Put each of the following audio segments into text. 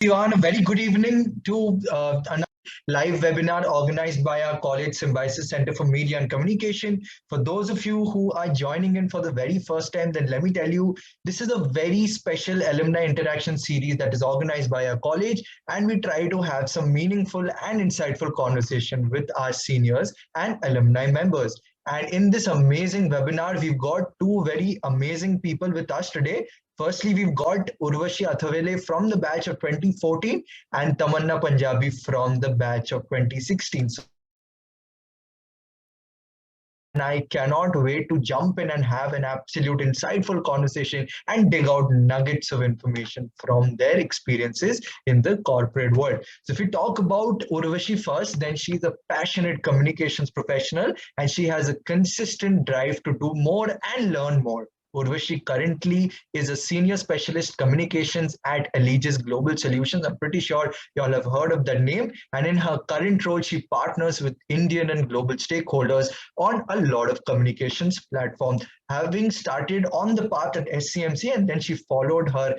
Everyone, a very good evening to another live webinar organized by our college Symbiosis Center for Media and Communication. For those of you who are joining in for the very first time, then let me tell you, this is a very special alumni interaction series that is organized by our college, and we try to have some meaningful and insightful conversation with our seniors and alumni members. And in this amazing webinar, we've got two very amazing people with us today. Firstly, we've got Urvashi Athavele from the batch of 2014 and Tamanna Punjabi from the batch of 2016. So and I cannot wait to jump in and have an absolute insightful conversation and dig out nuggets of information from their experiences in the corporate world. So, if we talk about Urvashi first, then she's a passionate communications professional and she has a consistent drive to do more and learn more. Urvashi currently is a senior specialist communications at Allegis Global Solutions. I'm pretty sure you all have heard of that name. And in her current role, she partners with Indian and global stakeholders on a lot of communications platforms. Having started on the path at SCMC, and then she followed her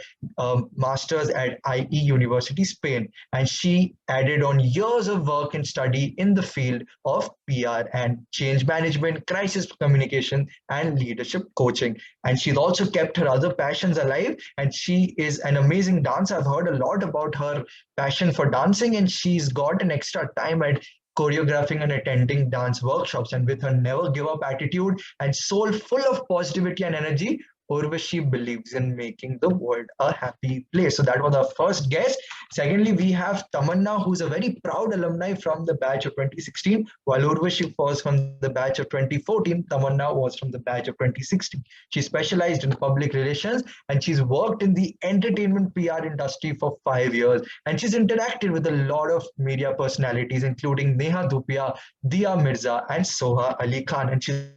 master's at IE University, Spain. And she added on years of work and study in the field of PR and change management, crisis communication, and leadership coaching. And she's also kept her other passions alive. And she is an amazing dancer. I've heard a lot about her passion for dancing, and she's got an extra time at choreographing and attending dance workshops. And with her never give up attitude and soul full of positivity and energy, Urvashi believes in making the world a happy place. So that was our first guest. Secondly, we have Tamanna, who's a very proud alumni from the batch of 2016, while Urvashi was from the batch of 2014. Tamanna was from the batch of 2016. She specialized in public relations and she's worked in the entertainment PR industry for 5 years. And she's interacted with a lot of media personalities, including Neha Dhupia, Dia Mirza, and Soha Ali Khan. And she's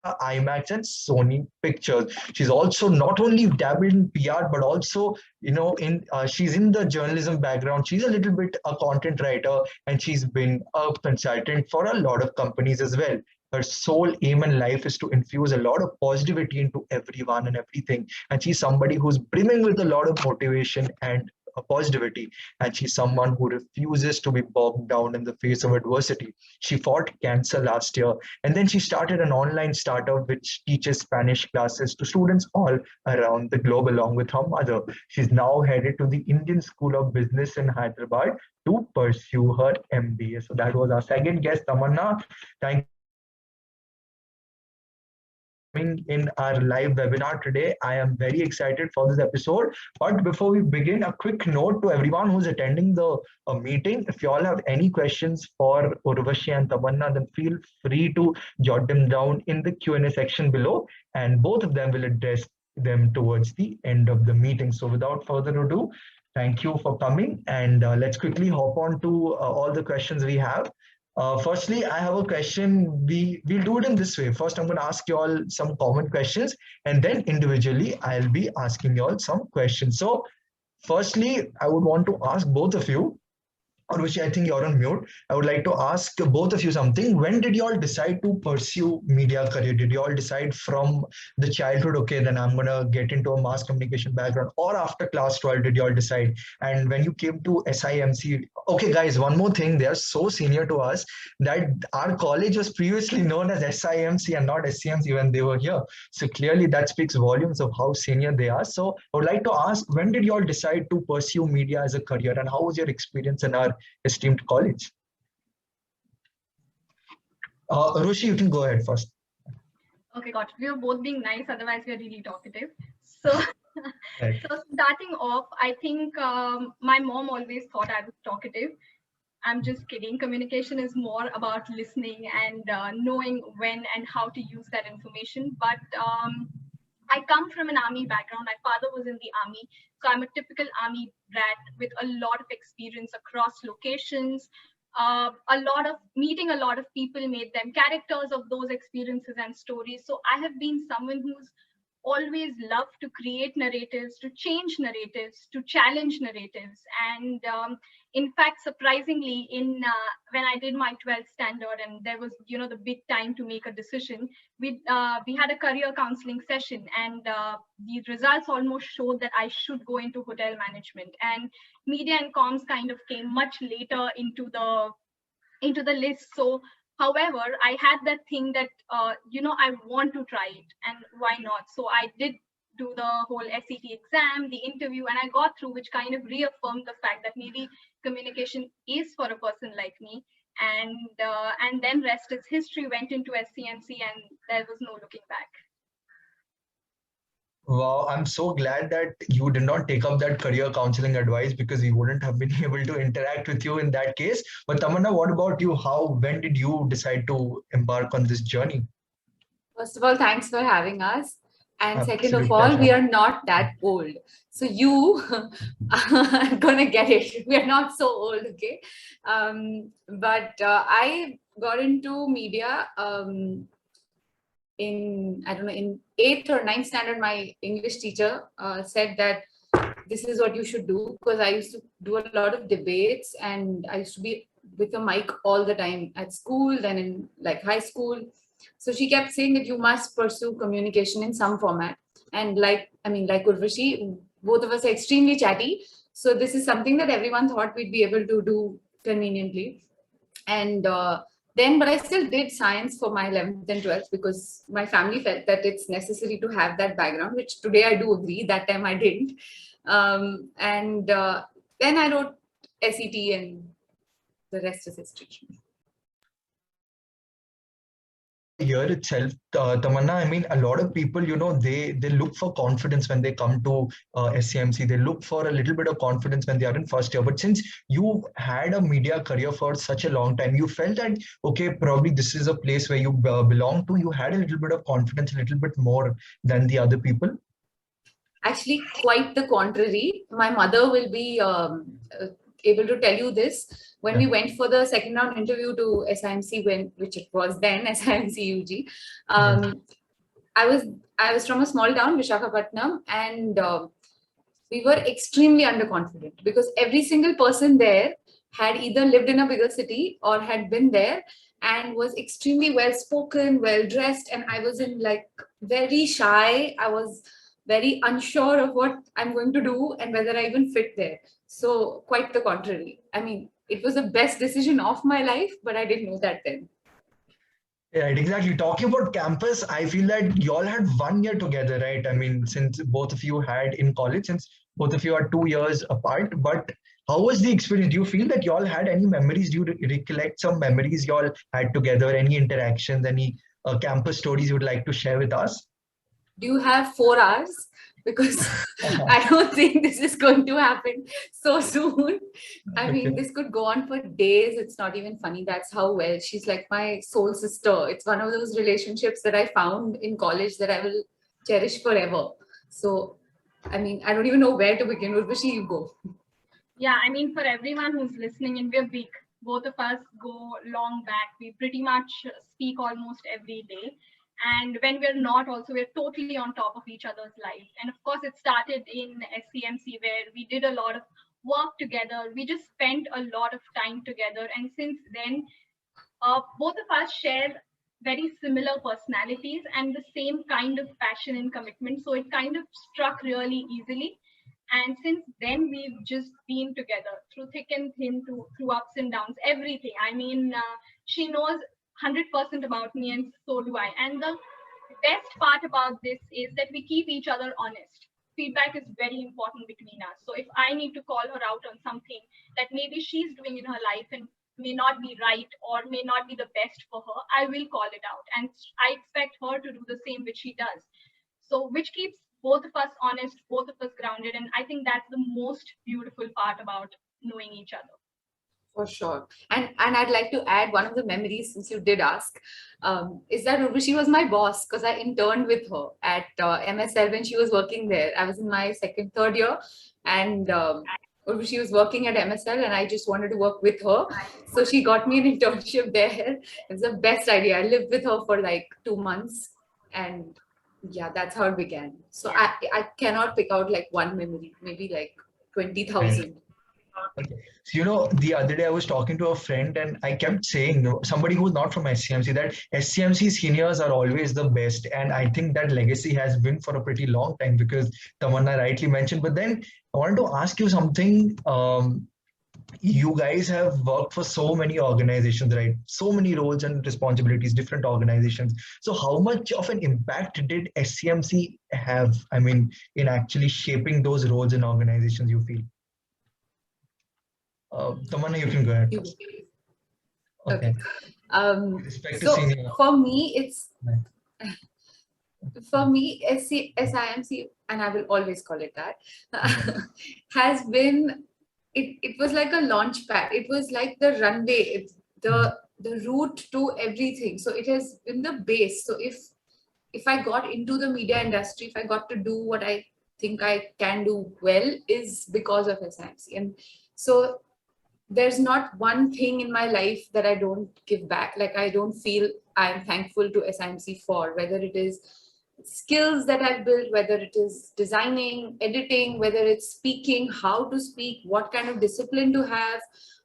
IMAX and Sony Pictures. She's also not only dabbled in PR, but also, in she's in the journalism background. She's a little bit a content writer, and she's been a consultant for a lot of companies as well. Her sole aim in life is to infuse a lot of positivity into everyone and everything. And she's somebody who's brimming with a lot of motivation and positivity. And she's someone who refuses to be bogged down in the face of adversity. She fought cancer last year, and then she started an online startup which teaches Spanish classes to students all around the globe along with her mother. She's now headed to the Indian School of Business in Hyderabad to pursue her MBA. So that was our second guest, Tamanna. Thank in our live webinar today. I am very excited for this episode. But before we begin, a quick note to everyone who's attending the meeting. If you all have any questions for Urvashi and Tamanna, then feel free to jot them down in the Q&A section below, and both of them will address them towards the end of the meeting. So without further ado, thank you for coming, and let's quickly hop on to all the questions we have. Firstly, I have a question. We'll do it in this way. First, I'm going to ask you all some common questions, and then individually, I'll be asking you all some questions. So, firstly, I would want to ask both of you, Urvashi, I think you're on mute. I would like to ask both of you something. When did you all decide to pursue media career? Did you all decide from the childhood, okay, then I'm gonna get into a mass communication background, or after class 12 did you all decide? And when you came to SIMC, okay, guys, one more thing, they are so senior to us that our college was previously known as SIMC and not SCMC when they were here. So clearly that speaks volumes of how senior they are. So I would like to ask, when did you all decide to pursue media as a career, and how was your experience in our esteemed college? Rushi, you can go ahead first. Okay, got it. We were both being nice, otherwise we are really talkative. So, Right. so starting off, I think my mom always thought I was talkative. I'm just kidding. Communication is more about listening and knowing when and how to use that information. But I come from an army background. My father was in the army, so I'm a typical army brat with a lot of experience across locations. A lot of meeting a lot of people made them characters of those experiences and stories. So I have been someone who's always love to create narratives, to change narratives, to challenge narratives. And in fact, surprisingly, in when I did my 12th standard, and there was, the big time to make a decision, we had a career counseling session, and the results almost showed that I should go into hotel management. And media and comms kind of came much later into the list. So, however, I had that thing that I want to try it, and why not? So I did do the whole SET exam, the interview, and I got through, which kind of reaffirmed the fact that maybe communication is for a person like me. And then rest is history. Went into SCMC, and there was no looking back. Wow, I'm so glad that you did not take up that career counseling advice, because we wouldn't have been able to interact with you in that case. But Tamanna, what about you? When did you decide to embark on this journey? First of all, thanks for having us. And second of Absolute all, we pleasure. are not that old. So you are going to get it. We are not so old, okay? But I got into media in 8th or 9th standard. My English teacher said that this is what you should do, because I used to do a lot of debates, and I used to be with a mic all the time at school, then in like high school. So she kept saying that you must pursue communication in some format. And like Urvashi, both of us are extremely chatty. So this is something that everyone thought we'd be able to do conveniently. And but I still did science for my 11th and 12th, because my family felt that it's necessary to have that background, which today I do agree. That time I didn't. Then I wrote SET, and the rest is history. Year itself, Tamanna, I mean, a lot of people, they look for confidence when they come to SCMC. They look for a little bit of confidence when they are in first year. But since you had a media career for such a long time, you felt that, okay, probably this is a place where you belong to. You had a little bit of confidence, a little bit more than the other people. Actually, quite the contrary. My mother will be able to tell you this. When we went for the second round interview to SIMC, which it was then SIMC UG, I was from a small town, Visakhapatnam, and we were extremely underconfident, because every single person there had either lived in a bigger city or had been there and was extremely well spoken, well dressed, and I was very shy. I was very unsure of what I'm going to do and whether I even fit there. So quite the contrary. I mean, it was the best decision of my life, but I didn't know that then. Right, exactly. Talking about campus, I feel that you all had 1 year together, right? I mean, since both of you had in college, since both of you are 2 years apart, but how was the experience? Do you feel that you all had any memories? Do you recollect some memories you all had together? Any interactions, any campus stories you would like to share with us? Do you have 4 hours? Because I don't think this is going to happen so soon. I mean, this could go on for days. It's not even funny. That's how well she's like my soul sister. It's one of those relationships that I found in college that I will cherish forever. So, I mean, I don't even know where to begin. Urvashi, you go. Yeah, I mean, for everyone who's listening, and we're big, both of us go long back. We pretty much speak almost every day. And when we're not, also, we're totally on top of each other's life. And of course, it started in SCMC, where we did a lot of work together. We just spent a lot of time together. And since then, both of us share very similar personalities and the same kind of passion and commitment. So it kind of struck really easily. And since then, we've just been together through thick and thin, through ups and downs, everything. I mean, she knows 100% about me, and so do I. And the best part about this is that we keep each other honest. Feedback is very important between us. So if I need to call her out on something that maybe she's doing in her life and may not be right or may not be the best for her, I will call it out. And I expect her to do the same, which she does. So which keeps both of us honest, both of us grounded. And I think that's the most beautiful part about knowing each other. For sure. And I'd like to add one of the memories, since you did ask, is that Urvashi was my boss, because I interned with her at MSL when she was working there. I was in my third year, and Urvashi was working at MSL, and I just wanted to work with her. So she got me an internship there. It was the best idea. I lived with her for like 2 months, and Yeah, that's how it began. So Yeah. I cannot pick out like one memory, maybe like Right. 20,000. Okay. So, the other day I was talking to a friend and I kept saying, somebody who's not from SCMC, that SCMC seniors are always the best. And I think that legacy has been for a pretty long time, because Tamanna rightly mentioned. But then I wanted to ask you something. You guys have worked for so many organizations, right? So many roles and responsibilities, different organizations. So how much of an impact did SCMC have, I mean, in actually shaping those roles in organizations, you feel? Tamanna, you can go ahead You- first. Okay. Okay. With respect to So senior. for me, it's Right. for me, SIMC, and I will always call it that, Okay. has been, it was like a launch pad. It was like the runway, it's the route to everything. So it has been the base. So if I got into the media industry, if I got to do what I think I can do well, is because of SIMC. And so there's not one thing in my life that I don't give back. Like, I don't feel I'm thankful to SIMC for, whether it is skills that I've built, whether it is designing, editing, whether it's speaking, how to speak, what kind of discipline to have,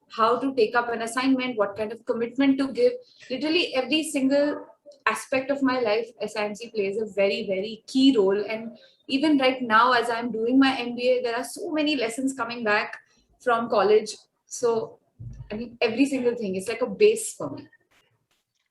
how to take up an assignment, what kind of commitment to give. Literally every single aspect of my life, SIMC plays a very, very key role. And even right now, as I'm doing my MBA, there are so many lessons coming back from college. So, I mean, every single thing is like a base for me.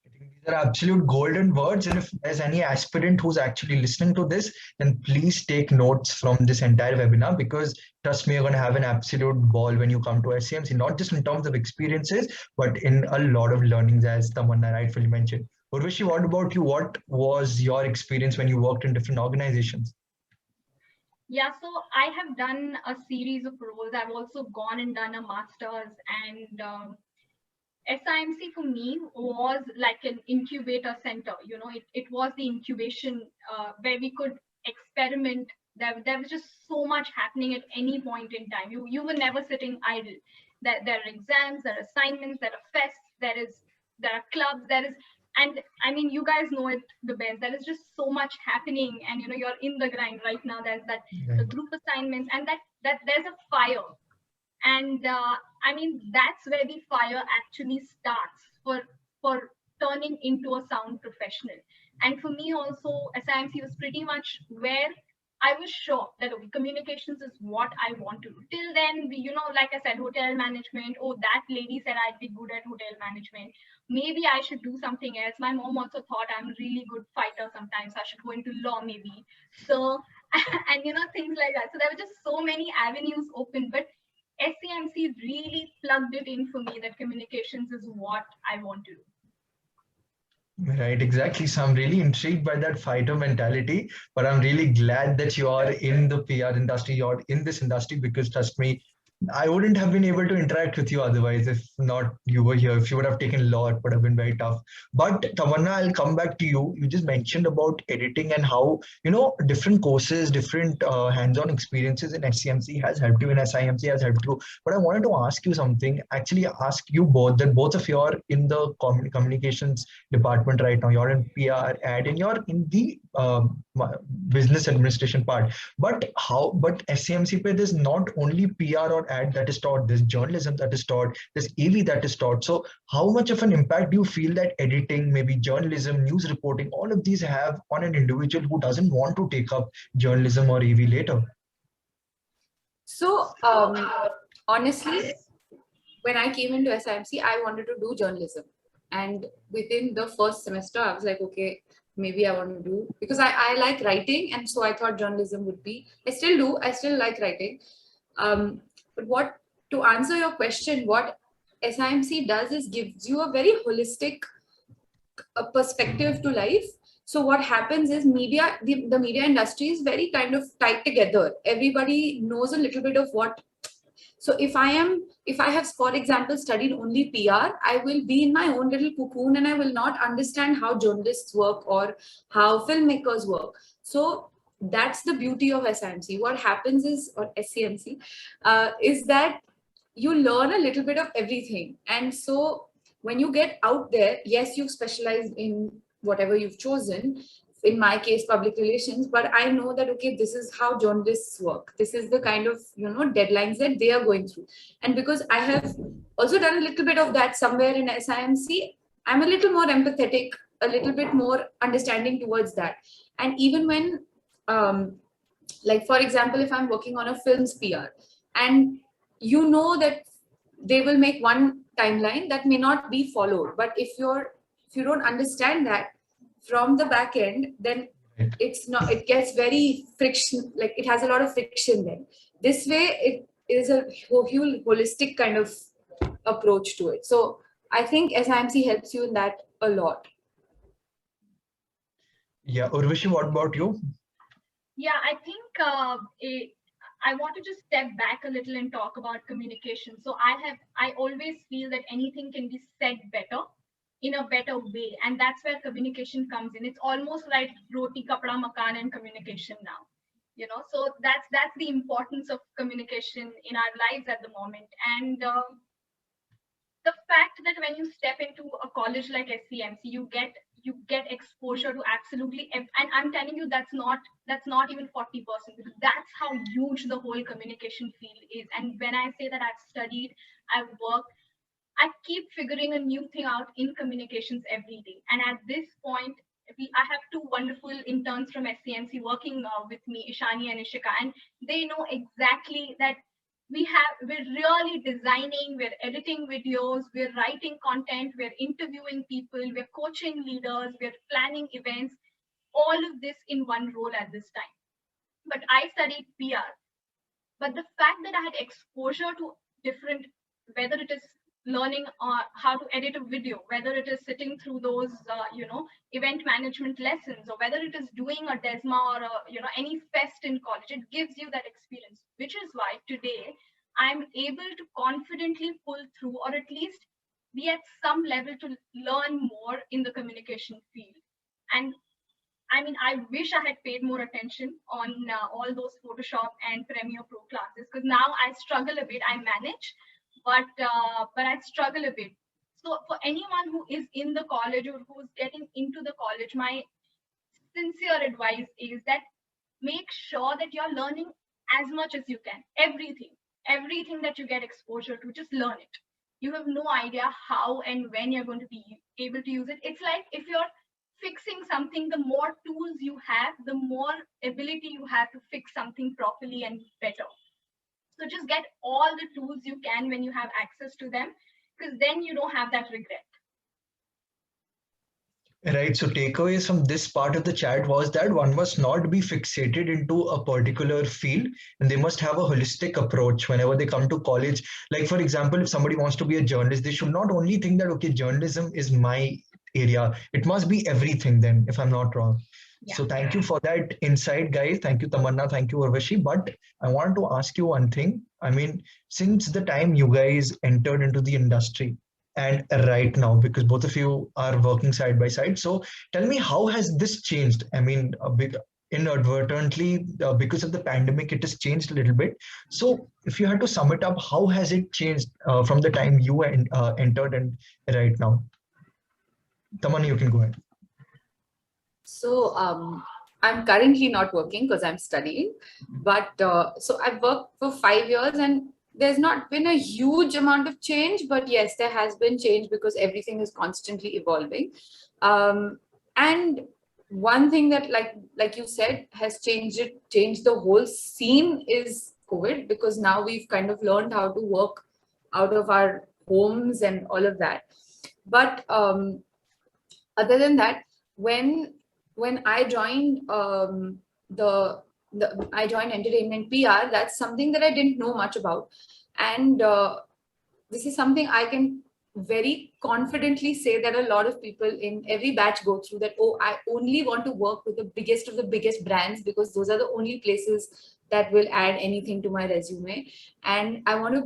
I think these are absolute golden words. And if there's any aspirant who's actually listening to this, then please take notes from this entire webinar, because trust me, you're going to have an absolute ball when you come to SCMC, not just in terms of experiences, but in a lot of learnings, as Tamanna rightfully mentioned. Urvashi, what about you? What was your experience when you worked in different organizations? Yeah, so I have done a series of roles. I've also gone and done a master's, and SIMC for me was like an incubator center. It was the incubation where we could experiment. There was just so much happening at any point in time. You were never sitting idle. There are exams, there are assignments, there are fests, there are clubs, and I mean, you guys know it the best. There is just so much happening, and you're in the grind right now. There's the Right. group assignments, and that there's a fire. And I mean, that's where the fire actually starts for turning into a sound professional. And for me also, SIMC was pretty much where I was sure that, okay, communications is what I want to do. Till then, like I said, hotel management. Oh, that lady said I'd be good at hotel management. Maybe I should do something else. My mom also thought I'm a really good fighter sometimes. I should go into law maybe. So, and things like that. So there were just so many avenues open. But SCMC really plugged it in for me that communications is what I want to do. Right, exactly. So I'm really intrigued by that fighter mentality, but I'm really glad that you are in the PR industry, you're in this industry, because trust me, I wouldn't have been able to interact with you otherwise. If not you were here. If you would have taken law, it would have been very tough. But Tamanna, I'll come back to you. You just mentioned about editing and how, different courses, different hands-on experiences in SCMC has helped you, in SIMC has helped you. But I wanted to ask you something, actually ask you both, that both of you are in the communications department right now. You're in PR ad and you're in the business administration part. But SCMC pe, there's not only PR or ad that is taught, there's journalism that is taught, there's AV that is taught. So how much of an impact do you feel that editing, maybe journalism, news reporting, all of these have on an individual who doesn't want to take up journalism or AV later? So, honestly, when I came into SIMC, I wanted to do journalism. And within the first semester, I was like, okay, maybe I want to do, because I like writing. And so I thought journalism would be, I still do, I still like writing. But to answer your question, what SIMC does is gives you a very holistic perspective to life. So what happens is the media industry is very kind of tied together. Everybody knows a little bit of what. So if I have, for example, studied only PR, I will be in my own little cocoon and I will not understand how journalists work or how filmmakers work. So that's the beauty of SIMC. What happens is, or SCMC, is that you learn a little bit of everything. And so when you get out there, yes, you've specialized in whatever you've chosen. in my case, public relations, but I know that, okay, this is how journalists work. This is the kind of, deadlines that they are going through. And because I have also done a little bit of that somewhere in SIMC, I'm a little more empathetic, a little bit more understanding towards that. And even when, like, for example, if I'm working on a film's PR and you know that they will make one timeline that may not be followed, but if you don't understand that from the back end, then it gets very friction, like it has a lot of friction then. This way, it is a whole holistic kind of approach to it. So I think SIMC helps you in that a lot. Yeah, Urvashi, what about you? Yeah, I think I want to just step back a little and talk about communication. So I always feel that anything can be said better in a better way, and that's where communication comes in. It's almost like roti kapda makan and communication now, so that's the importance of communication in our lives at the moment. And the fact that when you step into a college like SCMC, you get exposure to absolutely, and I'm telling you, that's not even 40%, because that's how huge the whole communication field is. And when I say that I've studied, I've worked, I keep figuring a new thing out in communications every day. And at this point, I have two wonderful interns from SCMC working with me, Ishani and Ishika, and they know exactly that we're really designing, we're editing videos, we're writing content, we're interviewing people, we're coaching leaders, we're planning events, all of this in one role at this time. But I studied PR. But the fact that I had exposure to different, whether it is learning how to edit a video, whether it is sitting through those, event management lessons, or whether it is doing a DESMA or any fest in college, it gives you that experience, which is why today I'm able to confidently pull through, or at least be at some level to learn more in the communication field. And I mean, I wish I had paid more attention on all those Photoshop and Premiere Pro classes, because now I struggle a bit. I manage, but I struggle a bit. So for anyone who is in the college or who's getting into the college, my sincere advice is that make sure that you're learning as much as you can. Everything that you get exposure to, just learn it. You have no idea how and when you're going to be able to use it. It's like if you're fixing something, the more tools you have, the more ability you have to fix something properly and better. So just get all the tools you can when you have access to them, because then you don't have that regret. Right. So takeaways from this part of the chat was that one must not be fixated into a particular field, and they must have a holistic approach whenever they come to college. Like, for example, if somebody wants to be a journalist, they should not only think that, okay, journalism is my area. It must be everything then, if I'm not wrong. Yeah. So thank you for that insight, guys. Thank you, Tamanna. Thank you, Urvashi. But I want to ask you one thing. I mean, since the time you guys entered into the industry, and right now, because both of you are working side by side, so tell me, how has this changed? I mean, inadvertently, because of the pandemic, it has changed a little bit. So if you had to sum it up, how has it changed from the time you entered and right now? Tamanna, you can go ahead. So I'm currently not working because I'm studying, but so I've worked for 5 years, and there's not been a huge amount of change, but yes, there has been change because everything is constantly evolving. And one thing that, like you said, has changed the whole scene is COVID, because now we've kind of learned how to work out of our homes and all of that. But other than that, when I joined I joined entertainment PR, that's something that I didn't know much about. And this is something I can very confidently say that a lot of people in every batch go through, that, oh, I only want to work with the biggest of the biggest brands, because those are the only places that will add anything to my resume. And I want to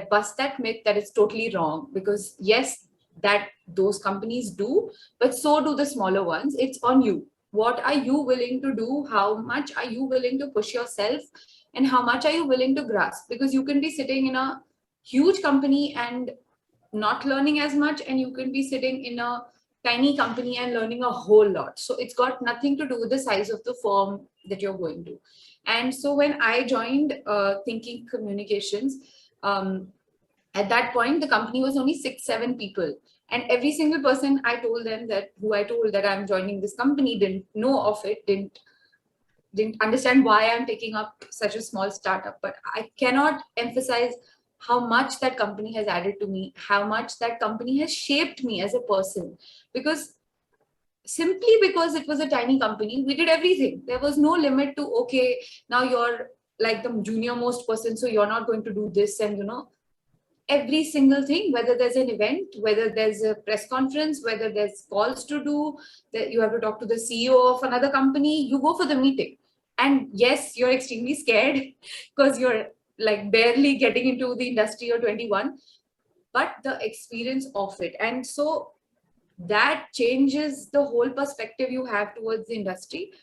bust that myth that it's totally wrong, because yes, that those companies do, but so do the smaller ones. It's on you. What are you willing to do? How much are you willing to push yourself? And how much are you willing to grasp? Because you can be sitting in a huge company and not learning as much, and you can be sitting in a tiny company and learning a whole lot. So it's got nothing to do with the size of the firm that you're going to. And so when I joined Thinking Communications, at that point, the company was only 6-7 people. And every single person I told them who I told that I'm joining this company didn't know of it, didn't understand why I'm taking up such a small startup. But I cannot emphasize how much that company has added to me, how much that company has shaped me as a person. Because simply because it was a tiny company, we did everything. There was no limit to, okay, now you're like the junior most person, so you're not going to do this. And, every single thing, whether there's an event, whether there's a press conference, whether there's calls to do, that you have to talk to the CEO of another company, you go for the meeting. And yes, you're extremely scared because you're like barely getting into the industry, you're 21, but the experience of it. And so that changes the whole perspective you have towards the industry.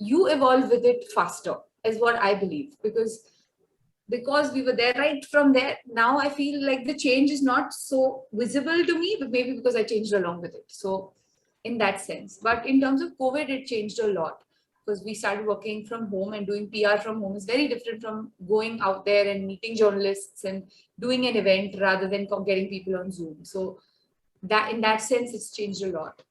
You evolve with it faster, is what I believe, because we were there right from there. Now I feel like the change is not so visible to me, but maybe because I changed along with it. So in that sense, but in terms of COVID, it changed a lot because we started working from home, and doing PR from home is very different from going out there and meeting journalists and doing an event rather than getting people on Zoom. So that in that sense, it's changed a lot.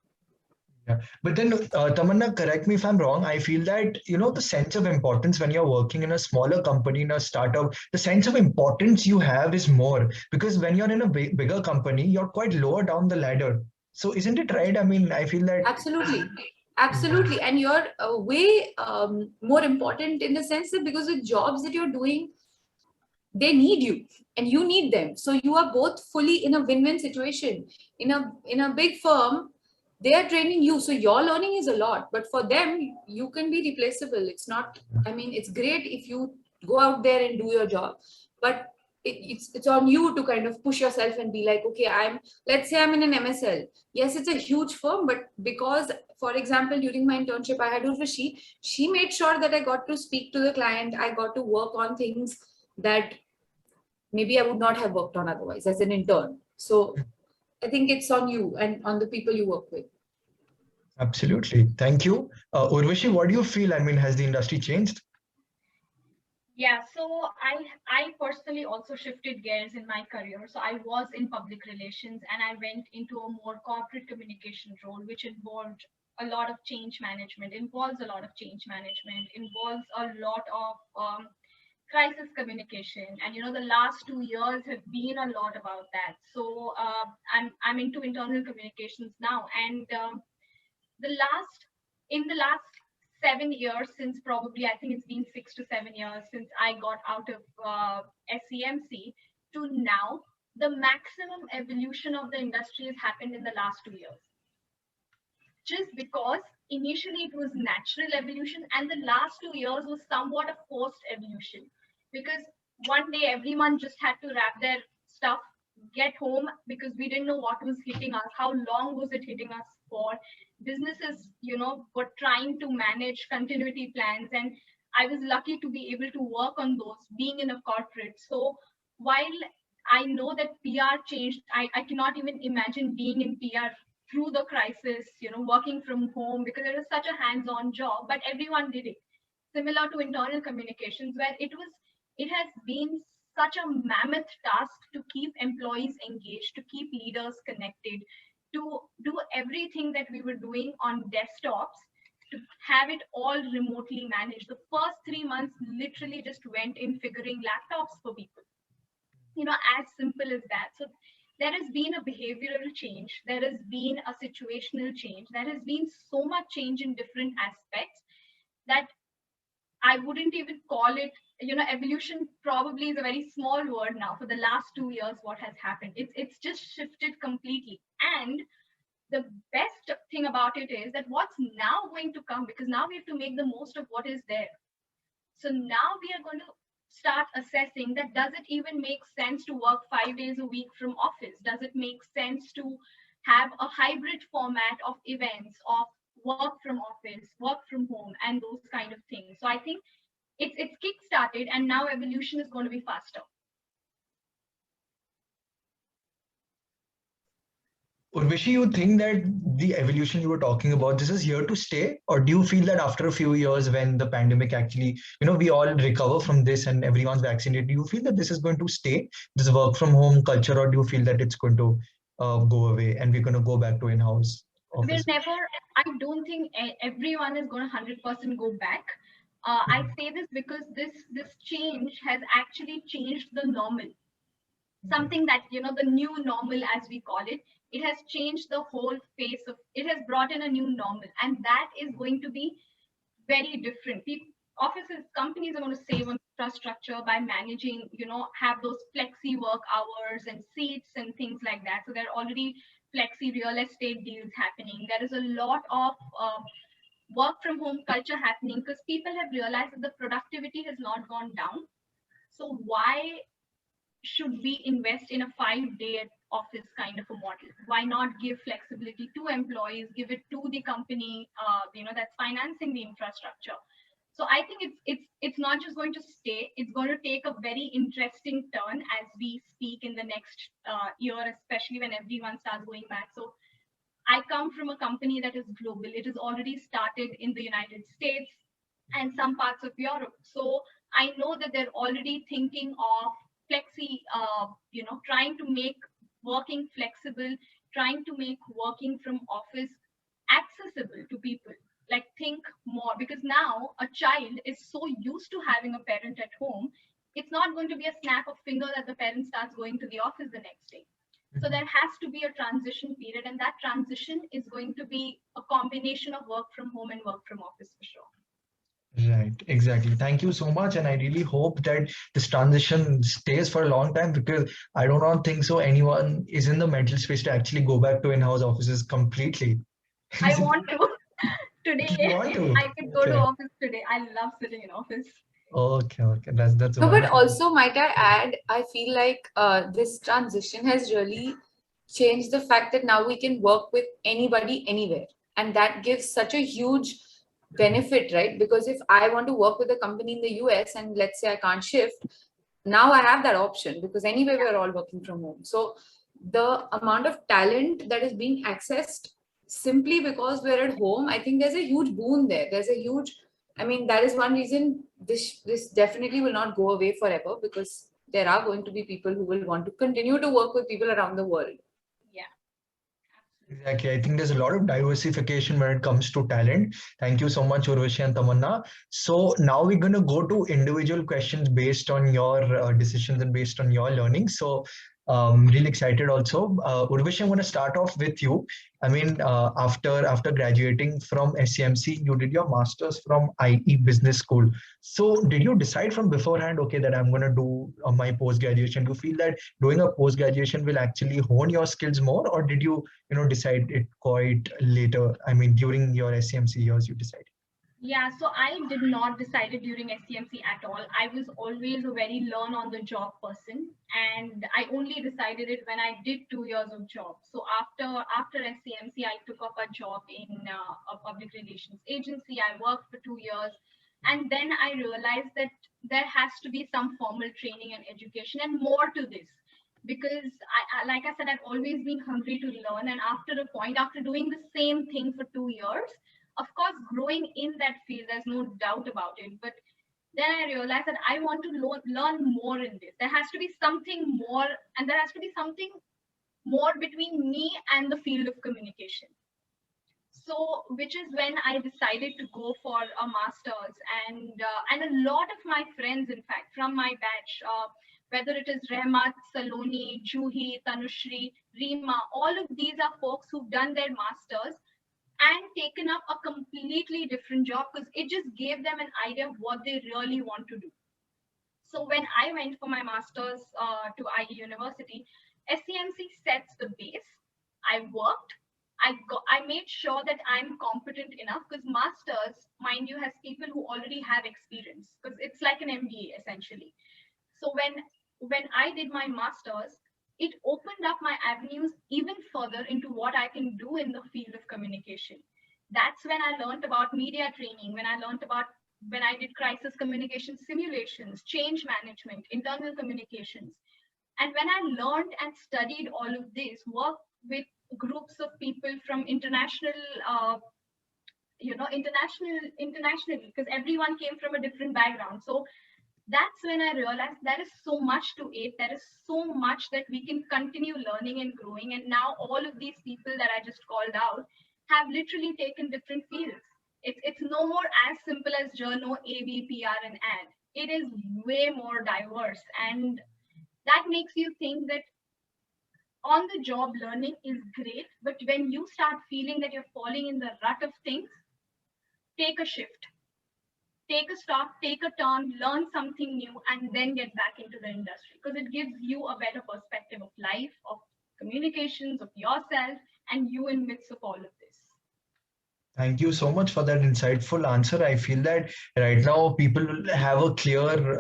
Yeah. But then, Tamanna, correct me if I'm wrong. I feel that, the sense of importance when you're working in a smaller company, in a startup, the sense of importance you have is more, because when you're in a bigger company, you're quite lower down the ladder. So isn't it right? I mean, I feel that. Absolutely. And you're way more important in the sense that because the jobs that you're doing, they need you and you need them. So you are both fully in a win-win situation. In a big firm, they are training you, so your learning is a lot, but for them you can be replaceable. It's not, I mean, it's great if you go out there and do your job, but it's on you to kind of push yourself and be like, okay, let's say I'm in an MSL. Yes, it's a huge firm, but because, for example, during my internship I had Urvashi, she made sure that I got to speak to the client, I got to work on things that maybe I would not have worked on otherwise as an intern. So I think it's on you and on the people you work with. Absolutely. Thank you. Urvashi, what do you feel? I mean, has the industry changed? Yeah, so I personally also shifted gears in my career. So I was in public relations and I went into a more corporate communication role, which involves a lot of change management, involves a lot of crisis communication. And the last 2 years have been a lot about that. So I'm into internal communications now, and in the last 7 years, since probably I think it's been 6 to 7 years since I got out of SEMC to now, the maximum evolution of the industry has happened in the last 2 years. Just because initially it was natural evolution and the last 2 years was somewhat a forced evolution, because one day everyone just had to wrap their stuff, get home, because we didn't know what was hitting us, how long was it hitting us for. Businesses were trying to manage continuity plans, and I was lucky to be able to work on those being in a corporate. So while I know that PR changed, I cannot even imagine being in PR through the crisis, working from home, because it was such a hands-on job, but everyone did it. Similar to internal communications, where it has been such a mammoth task to keep employees engaged, to keep leaders connected, to do everything that we were doing on desktops, to have it all remotely managed. The first 3 months literally just went in figuring laptops for people, as simple as that. So there has been a behavioral change, there has been a situational change, there has been so much change in different aspects that I wouldn't even call it, evolution probably is a very small word now. For the last 2 years, what has happened? It's just shifted completely. And the best thing about it is that what's now going to come, because now we have to make the most of what is there. So now we are going to start assessing that, does it even make sense to work 5 days a week from office? Does it make sense to have a hybrid format of events, of work from office, work from home, and those kind of things? So I think it's kick-started, and now evolution is going to be faster. Urvashi, you think that the evolution you were talking about, this is here to stay? Or do you feel that after a few years when the pandemic actually, we all recover from this and everyone's vaccinated, do you feel that this is going to stay, this work from home culture, or do you feel that it's going to go away and we're going to go back to in-house We'll office? never, I don't think everyone is going to 100% go back. I say this because this change has actually changed the normal, something that, the new normal, as we call it. It has changed the whole face of it, has brought in a new normal, and that is going to be very different. People, offices, companies are going to save on infrastructure by managing, have those flexi work hours and seats and things like that. So there are already flexi real estate deals happening. There is a lot of work from home culture happening because people have realized that the productivity has not gone down. So why should we invest in a 5-day office kind of a model? Why not give flexibility to employees, give it to the company, that's financing the infrastructure? So I think it's not just going to stay. It's going to take a very interesting turn as we speak in the next year, especially when everyone starts going back. So I come from a company that is global. It has already started in the United States and some parts of Europe. So I know that they're already thinking of flexi, trying to make working flexible, trying to make working from office accessible to people. Like, think more, because now a child is so used to having a parent at home, it's not going to be a snap of finger that the parent starts going to the office the next day. So there has to be a transition period, and that transition is going to be a combination of work from home and work from office for sure. Right, exactly. Thank you so much. And I really hope that this transition stays for a long time, because I do not think so anyone is in the mental space to actually go back to in-house offices completely. I want to. You Today, want to? I could go to Okay. office today. I love sitting in office. Okay, okay. That's No, but wonderful. also might I add, I feel like this transition has really changed the fact that now we can work with anybody anywhere. And that gives such a huge benefit, right? Because if I want to work with a company in the US and let's say I can't shift, now I have that option because anyway, we're all working from home. So the amount of talent that is being accessed simply because we're at home, I think there's a huge boon there. There's a huge, I mean, that is one reason this definitely will not go away forever, because there are going to be people who will want to continue to work with people around the world. Yeah. Exactly. I think there's a lot of diversification when it comes to talent. Thank you so much, Urvashi and Tamanna. So now we're going to go to individual questions based on your decisions and based on your learning. So really excited also. Urvashi, I'm going to start off with you. I mean, after graduating from SCMC, you did your master's from IE Business School. So did you decide from beforehand, okay, that I'm going to do my post-graduation? Do you feel that doing a post-graduation will actually hone your skills more, or did you decide it quite later? I mean, during your SCMC years, you decided. Yeah, so I did not decide it during SCMC at all. I was always a very learn on the job person, and I only decided it when I did 2 years of job. So after SCMC, I took up a job in a public relations agency. I worked for 2 years, and then I realized that there has to be some formal training and education and more to this, because like I said, I've always been hungry to learn, and after a point, after doing the same thing for 2 years, of course, growing in that field, there's no doubt about it. But then I realized that I want to learn more in this. There has to be something more, and there has to be something more between me and the field of communication. So, which is when I decided to go for a master's, and a lot of my friends, in fact, from my batch, whether it is Rehmat, Saloni, Juhi, Tanushri, Rima, all of these are folks who've done their masters and taken up a completely different job because it just gave them an idea of what they really want to do. So when I went for my master's to IE University, SCMC sets the base. I worked. I made sure that I'm competent enough, because masters, mind you, has people who already have experience, because it's like an MBA essentially. So when I did my masters, it opened up my avenues even further into what I can do in the field of communication. That's when I learned about media training, when I did crisis communication simulations, change management, internal communications. And when I learned and studied all of this, with groups of people from international, internationally, because everyone came from a different background. So that's when I realized there is so much to it. There is so much that we can continue learning and growing. And now all of these people that I just called out have literally taken different fields. It's no more as simple as journal, AV, PR, and ad. It is way more diverse. And that makes you think that on the job learning is great, but when you start feeling that you're falling in the rut of things, take a shift, take a stop, take a turn, learn something new, and then get back into the industry, because it gives you a better perspective of life, of communications, of yourself, and you in midst of all of this. Thank you so much for that insightful answer. I feel that right now people have a clear,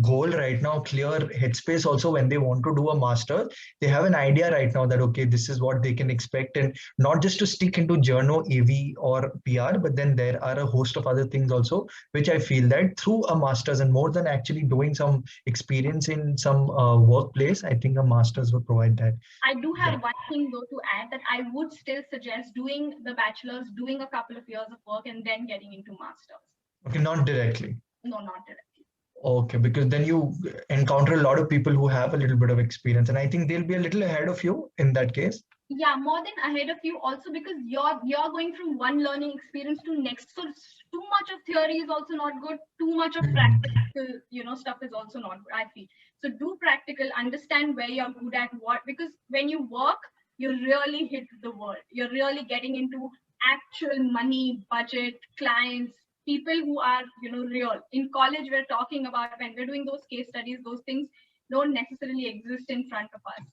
goal right now, clear headspace also when they want to do a master. They have an idea right now that, okay, this is what they can expect, and not just to stick into journal, AV or PR, but then there are a host of other things also, which I feel that through a master's and more than actually doing some experience in some workplace, I think a master's will provide that. I do have one thing though to add, that I would still suggest doing the bachelor's, doing a couple of years of work, and then getting into master's. Okay, not directly. No, not directly. Okay, because then you encounter a lot of people who have a little bit of experience, and I think they'll be a little ahead of you in that case. Yeah, more than ahead of you, also because you're going from one learning experience to next. So too much of theory is also not good. Too much of practical, stuff is also not good, I feel. So do practical, understand where you're good at what, because when you work, you really hit the world. You're really getting into actual money, budget, clients, people who are, real. In college, we're talking about, when we're doing those case studies, those things don't necessarily exist in front of us.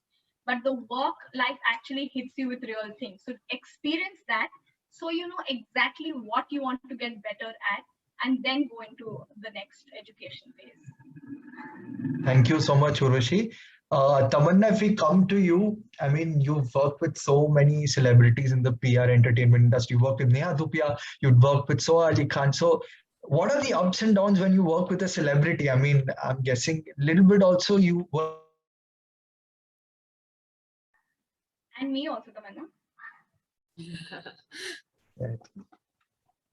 But the work life actually hits you with real things. So experience that, so you know exactly what you want to get better at, and then go into the next education phase. Thank you so much, Urvashi. Tamanna, if we come to you, I mean, you've worked with so many celebrities in the PR entertainment industry. You worked with Neha Dhupia, you'd worked with Soha Ali Khan. So what are the ups and downs when you work with a celebrity? I mean, I'm guessing a little bit also you work. And me also, Tamanna.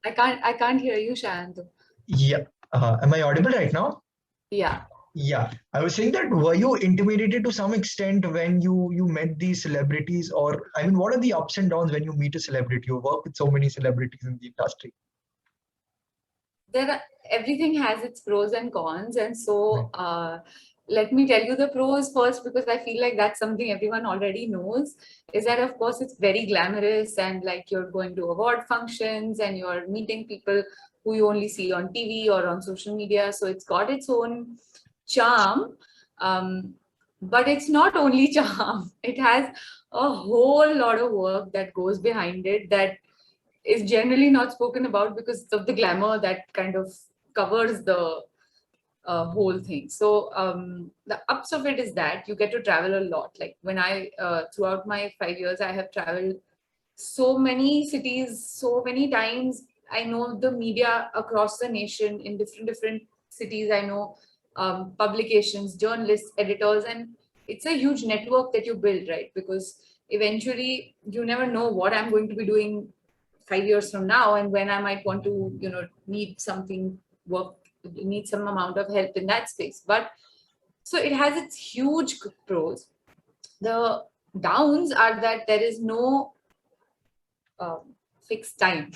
I can't hear you, Shant. Yeah. Am I audible right now? Yeah. Yeah, I was saying that, were you intimidated to some extent when you met these celebrities, or I mean, what are the ups and downs when you meet a celebrity? You work with so many celebrities in the industry. Everything has its pros and cons, and so let me tell you the pros first, because I feel like that's something everyone already knows, is that of course it's very glamorous, and like you're going to award functions and you're meeting people who you only see on TV or on social media. So it's got its own charm, but it's not only charm. It has a whole lot of work that goes behind it that is generally not spoken about because of the glamour that kind of covers the whole thing. So the ups of it is that you get to travel a lot. Like when I throughout my 5 years, I have traveled so many cities, so many times. I know the media across the nation in different cities. I know publications, journalists, editors, and it's a huge network that you build, right? Because eventually you never know what I'm going to be doing 5 years from now, and when I might want to, need something need some amount of help in that space. But so it has its huge pros. The downs are that there is no fixed time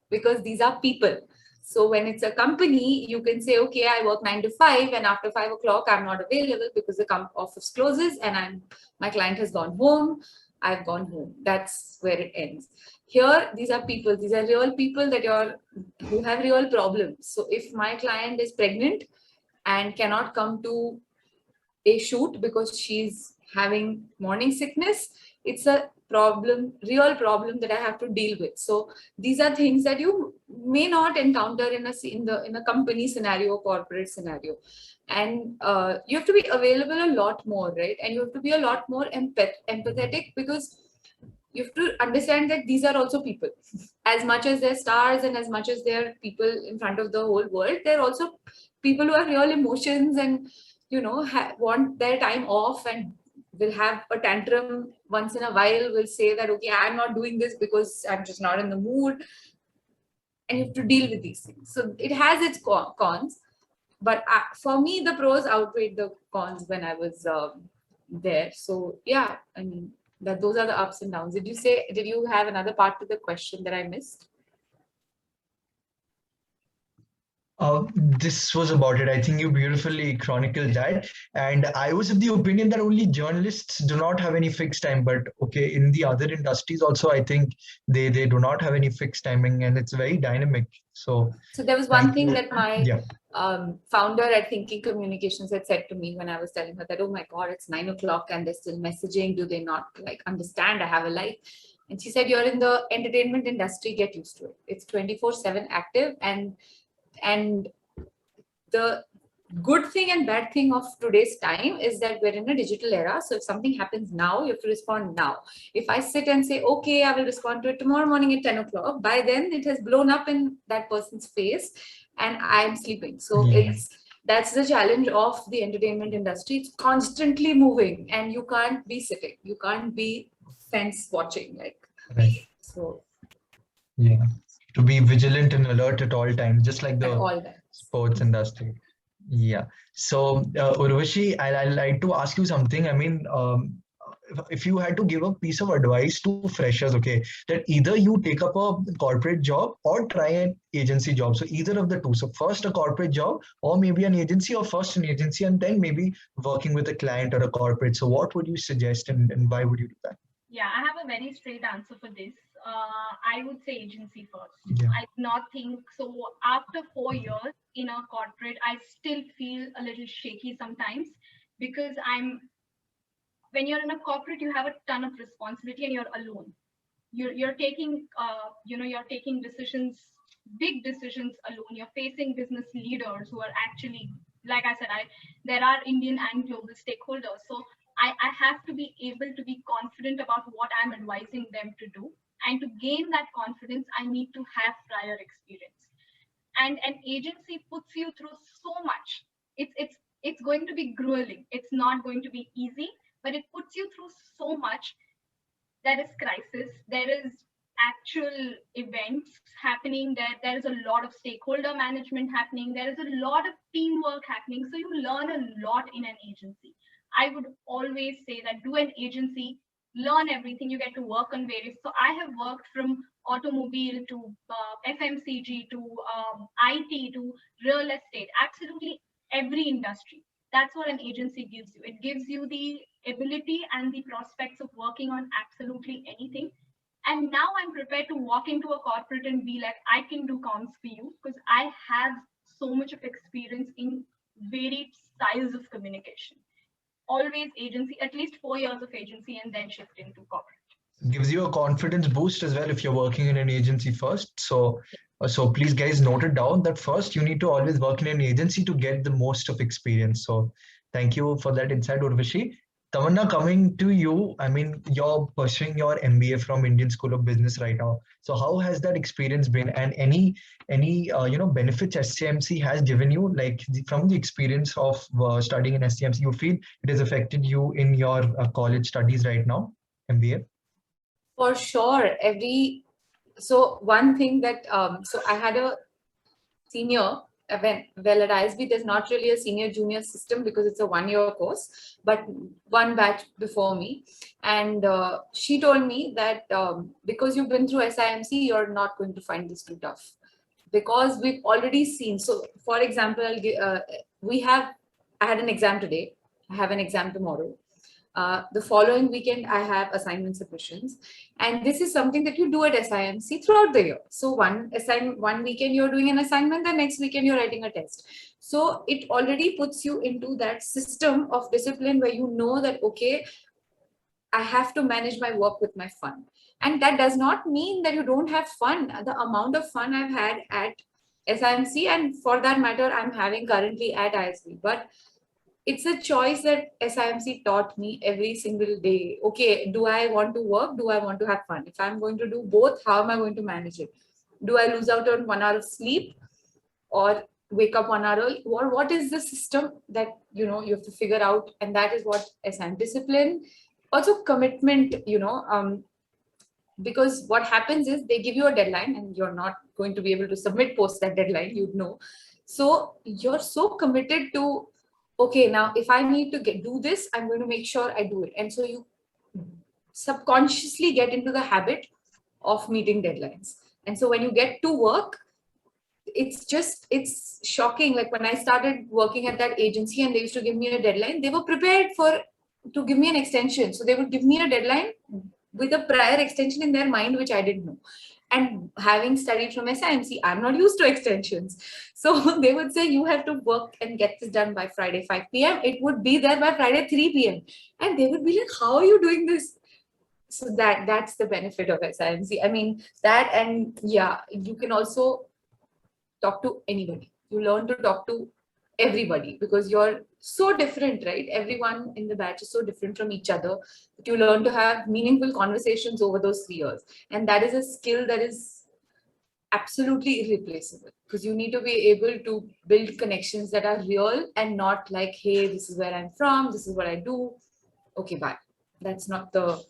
because these are people. So when it's a company, you can say, okay, I work 9 to 5, and after 5 o'clock, I'm not available because the office closes and my client has gone home. I've gone home. That's where it ends. Here, these are people. These are real people who have real problems. So if my client is pregnant and cannot come to a shoot because she's having morning sickness, it's a real problem that I have to deal with. So these are things that you may not encounter in a company scenario, corporate scenario. And you have to be available a lot more, right? And you have to be a lot more empathetic, because you have to understand that these are also people. As much as they're stars and as much as they're people in front of the whole world, they're also people who have real emotions and want their time off and will have a tantrum once in a while, will say that, okay, I'm not doing this because I'm just not in the mood. And you have to deal with these things. So it has its cons. But for me, the pros outweighed the cons when I was there. So yeah, I mean, those are the ups and downs. Did you have another part to the question that I missed? This was about it. I think you beautifully chronicled that. And I was of the opinion that only journalists do not have any fixed time. But okay, in the other industries also, I think they do not have any fixed timing, and it's very dynamic. So there was one thing that my yeah. Founder at Thinking Communications had said to me when I was telling her that, oh my God, it's 9 o'clock and they're still messaging. Do they not like understand I have a life? And she said, you're in the entertainment industry, get used to it. It's 24/7 active, and the good thing and bad thing of today's time is that we're in a digital era. So if something happens now, you have to respond now. If I sit and say, okay, I will respond to it tomorrow morning at 10 o'clock, by then it has blown up in that person's face and I'm sleeping. So that's the challenge of the entertainment industry. It's constantly moving and you can't be sitting. You can't be fence watching. So yeah, to be vigilant and alert at all times, just like the sports industry. Yeah. So Urvashi, I'd like to ask you something. I mean, if you had to give a piece of advice to freshers, okay, that either you take up a corporate job or try an agency job. So either of the two. So first a corporate job or maybe an agency, or first an agency and then maybe working with a client or a corporate. So what would you suggest and why would you do that? Yeah, I have a very straight answer for this. I would say agency first. Yeah. I do not think so. After 4 years in a corporate, I still feel a little shaky sometimes because when you're in a corporate, you have a ton of responsibility and you're alone. You're taking, you're taking decisions, big decisions alone. You're facing business leaders who are actually, like I said, there are Indian and global stakeholders. So I have to be able to be confident about what I'm advising them to do. And to gain that confidence, I need to have prior experience. And an agency puts you through so much. It's going to be grueling. It's not going to be easy, but it puts you through so much. There is crisis. There is actual events happening. There is a lot of stakeholder management happening. There is a lot of teamwork happening. So you learn a lot in an agency. I would always say that do an agency, learn everything. You get to work on various. So I have worked from automobile to FMCG to IT to real estate, absolutely every industry. That's what an agency gives you. It gives you the ability and the prospects of working on absolutely anything. And now I'm prepared to walk into a corporate and be like, I can do comms for you because I have so much of experience in varied styles of communication. Always agency, at least 4 years of agency and then shift into corporate. Gives you a confidence boost as well if you're working in an agency first. So please guys note it down that first you need to always work in an agency to get the most of experience. So thank you for that insight, Urvashi. Tamanna, coming to you, I mean, you're pursuing your MBA from Indian School of Business right now. So how has that experience been, and any benefits SCMC has given you, like from the experience of studying in SCMC, you feel it has affected you in your college studies right now, MBA? For sure. So one thing that, so I had a senior, at ISB, there's not really a senior junior system because it's a 1-year course, but one batch before me. And she told me that because you've been through SIMC, you're not going to find this too tough because we've already seen. So for example, I had an exam today. I have an exam tomorrow. The following weekend, I have assignment submissions. And this is something that you do at SIMC throughout the year. So one weekend you're doing an assignment, the next weekend you're writing a test. So it already puts you into that system of discipline where you know that, okay, I have to manage my work with my fun. And that does not mean that you don't have fun. The amount of fun I've had at SIMC, and for that matter, I'm having currently at ISB. But it's a choice that SIMC taught me every single day. Okay, do I want to work? Do I want to have fun? If I'm going to do both, how am I going to manage it? Do I lose out on 1 hour of sleep? Or wake up 1 hour early, or what is the system that you have to figure out, and that is what SIM discipline, also commitment, because what happens is they give you a deadline and you're not going to be able to submit post that deadline, so you're so committed to, okay, now if I need to do this, I'm going to make sure I do it, and so you subconsciously get into the habit of meeting deadlines. And so when you get to work, it's shocking. Like when I started working at that agency and they used to give me a deadline, they were prepared to give me an extension. So they would give me a deadline with a prior extension in their mind, which I didn't know. And having studied from SIMC, I'm not used to extensions. So they would say, you have to work and get this done by Friday 5 p.m. It would be there by Friday 3 p.m. And they would be like, how are you doing this? So that's the benefit of SIMC. I mean, that, and yeah, you can also talk to anybody. You learn to talk to everybody because you're so different, right? Everyone in the batch is so different from each other that you learn to have meaningful conversations over those 3 years. And that is a skill that is absolutely irreplaceable, because you need to be able to build connections that are real and not like, hey, this is where I'm from, this is what I do, okay, bye. That's not the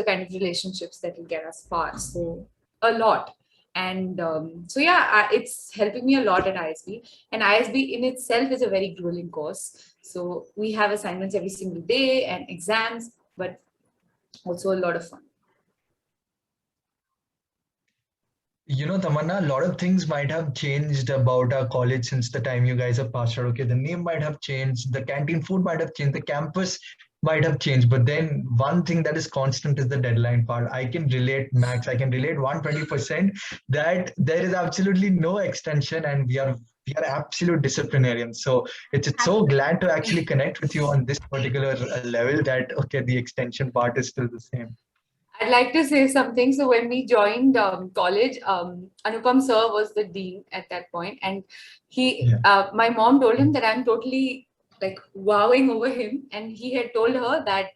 kind of relationships that will get us far. So a lot. And so yeah, it's helping me a lot at ISB, and ISB in itself is a very grueling course. So we have assignments every single day and exams, but also a lot of fun. Tamanna, a lot of things might have changed about our college since the time you guys have passed out. Okay, the name might have changed, the canteen food might have changed, the campus might have changed, but then one thing that is constant is the deadline part. I can relate, Max, I can relate 120% that there is absolutely no extension, and we are absolute disciplinarians. So it's so glad to actually connect with you on this particular level that, okay, the extension part is still the same. I'd like to say something. So when we joined college, Anupam sir was the dean at that point, and my mom told him that I'm totally like wowing over him, and he had told her that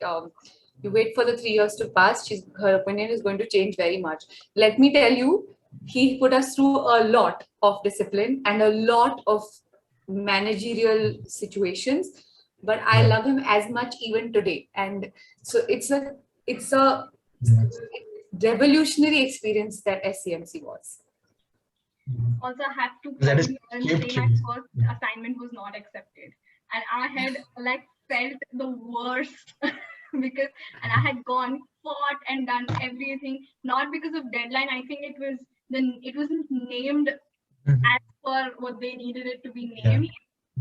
you wait for the 3 years to pass. Her opinion is going to change very much. Let me tell you, he put us through a lot of discipline and a lot of managerial situations, but I love him as much even today. And so it's a revolutionary experience that SCMC was. Also, I have to say my first assignment was not accepted, and I had felt the worst because, and I had fought and done everything, not because of deadline. I think it wasn't named as per what they needed it to be named.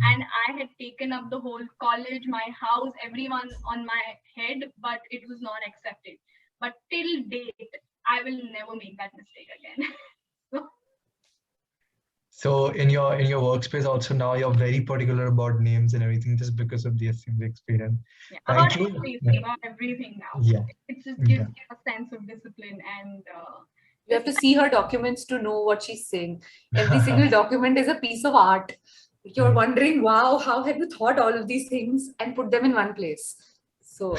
And I had taken up the whole college, my house, everyone on my head, but it was not accepted. But till date, I will never make that mistake again. So in your workspace also now you're very particular about names and everything just because of the SCMC experience. Yeah, about everything now. Yeah. It just gives you a sense of discipline, and you have to see her documents to know what she's saying. Every single document is a piece of art. You're wondering, wow, how have you thought all of these things and put them in one place? So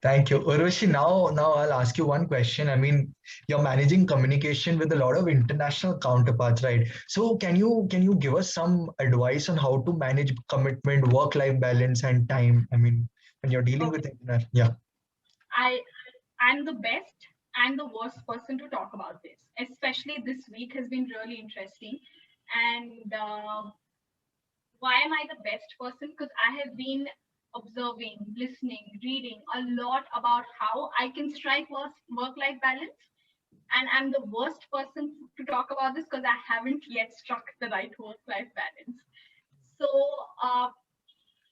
Thank you. Urvashi, now I'll ask you one question. I mean, you're managing communication with a lot of international counterparts, right? So can you give us some advice on how to manage commitment, work-life balance, and time? I mean, when you're dealing with international, yeah. I'm the best and the worst person to talk about this. Especially this week has been really interesting. And why am I the best person? Because I have been observing, listening, reading a lot about how I can strike work-life balance. And I'm the worst person to talk about this because I haven't yet struck the right work-life balance. So,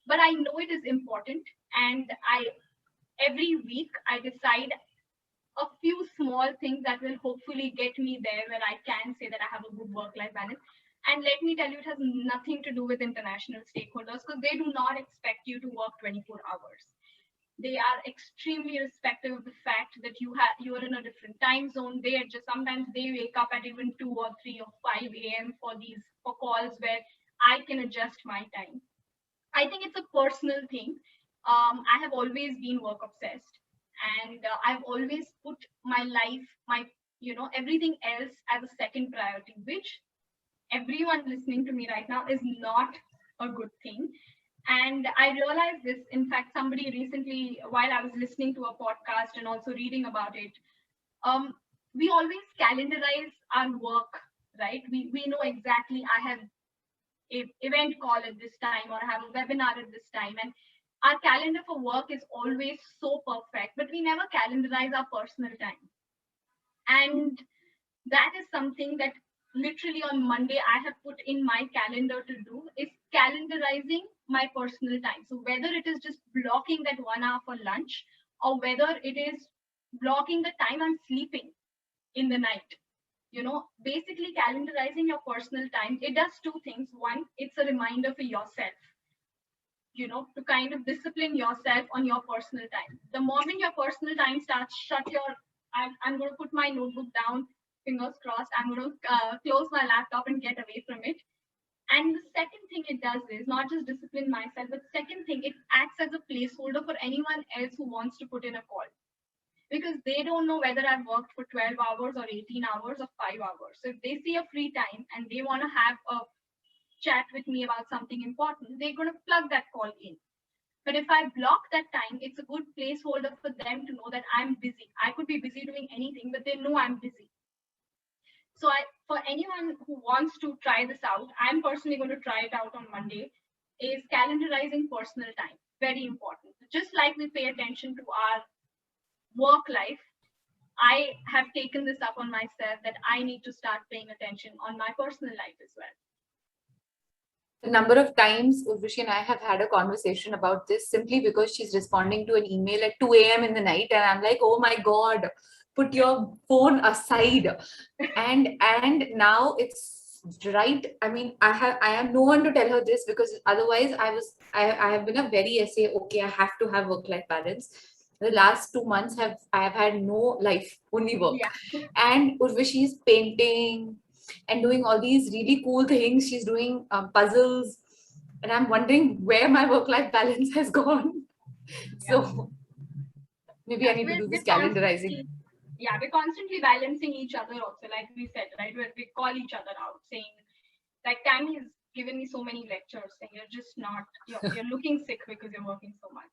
but I know it is important. And every week I decide a few small things that will hopefully get me there where I can say that I have a good work-life balance. And let me tell you, it has nothing to do with international stakeholders because they do not expect you to work 24 hours. They are extremely respectful of the fact that you're in a different time zone. They adjust. Sometimes they wake up at even 2 or 3 or 5 a.m. for calls where I can adjust my time. I think it's a personal thing. I have always been work obsessed, and I've always put my life, my everything else as a second priority, which everyone listening to me right now is not a good thing. And I realized this, in fact, somebody recently, while I was listening to a podcast and also reading about it, we always calendarize our work, right? We know exactly I have a event call at this time or I have a webinar at this time. And our calendar for work is always so perfect, but we never calendarize our personal time. And that is something that literally on Monday I have put in my calendar to do, is calendarizing my personal time. So whether it is just blocking that 1 hour for lunch, or whether it is blocking the time I'm sleeping in the night, basically calendarizing your personal time, it does two things. One, it's a reminder for yourself, to kind of discipline yourself on your personal time. The moment your personal time starts, I'm going to put my notebook down, fingers crossed, I'm going to close my laptop and get away from it. And the second thing it does is not just discipline myself, but second thing, it acts as a placeholder for anyone else who wants to put in a call. Because they don't know whether I've worked for 12 hours or 18 hours or 5 hours. So if they see a free time and they want to have a chat with me about something important, they're going to plug that call in. But if I block that time, it's a good placeholder for them to know that I'm busy. I could be busy doing anything, but they know I'm busy. So for anyone who wants to try this out, I'm personally going to try it out on Monday, is calendarizing personal time. Very important. Just like we pay attention to our work life, I have taken this up on myself that I need to start paying attention on my personal life as well. A number of times Urvashi and I have had a conversation about this, simply because she's responding to an email at 2 a.m. in the night and I'm like, oh my God, put your phone aside. and now it's right. I mean, I have no one to tell her this, because otherwise I have been a very okay, I have to have work-life balance. The last 2 months I have had no life, only work. Yeah. And Urvashi is painting and doing all these really cool things. She's doing puzzles, and I'm wondering where my work-life balance has gone. Yeah. So maybe I need to do this calendarizing. Yeah, we're constantly balancing each other also, like we said, right? Where we call each other out, saying, like, Tammy has given me so many lectures saying you're just not, you're looking sick because you're working so much.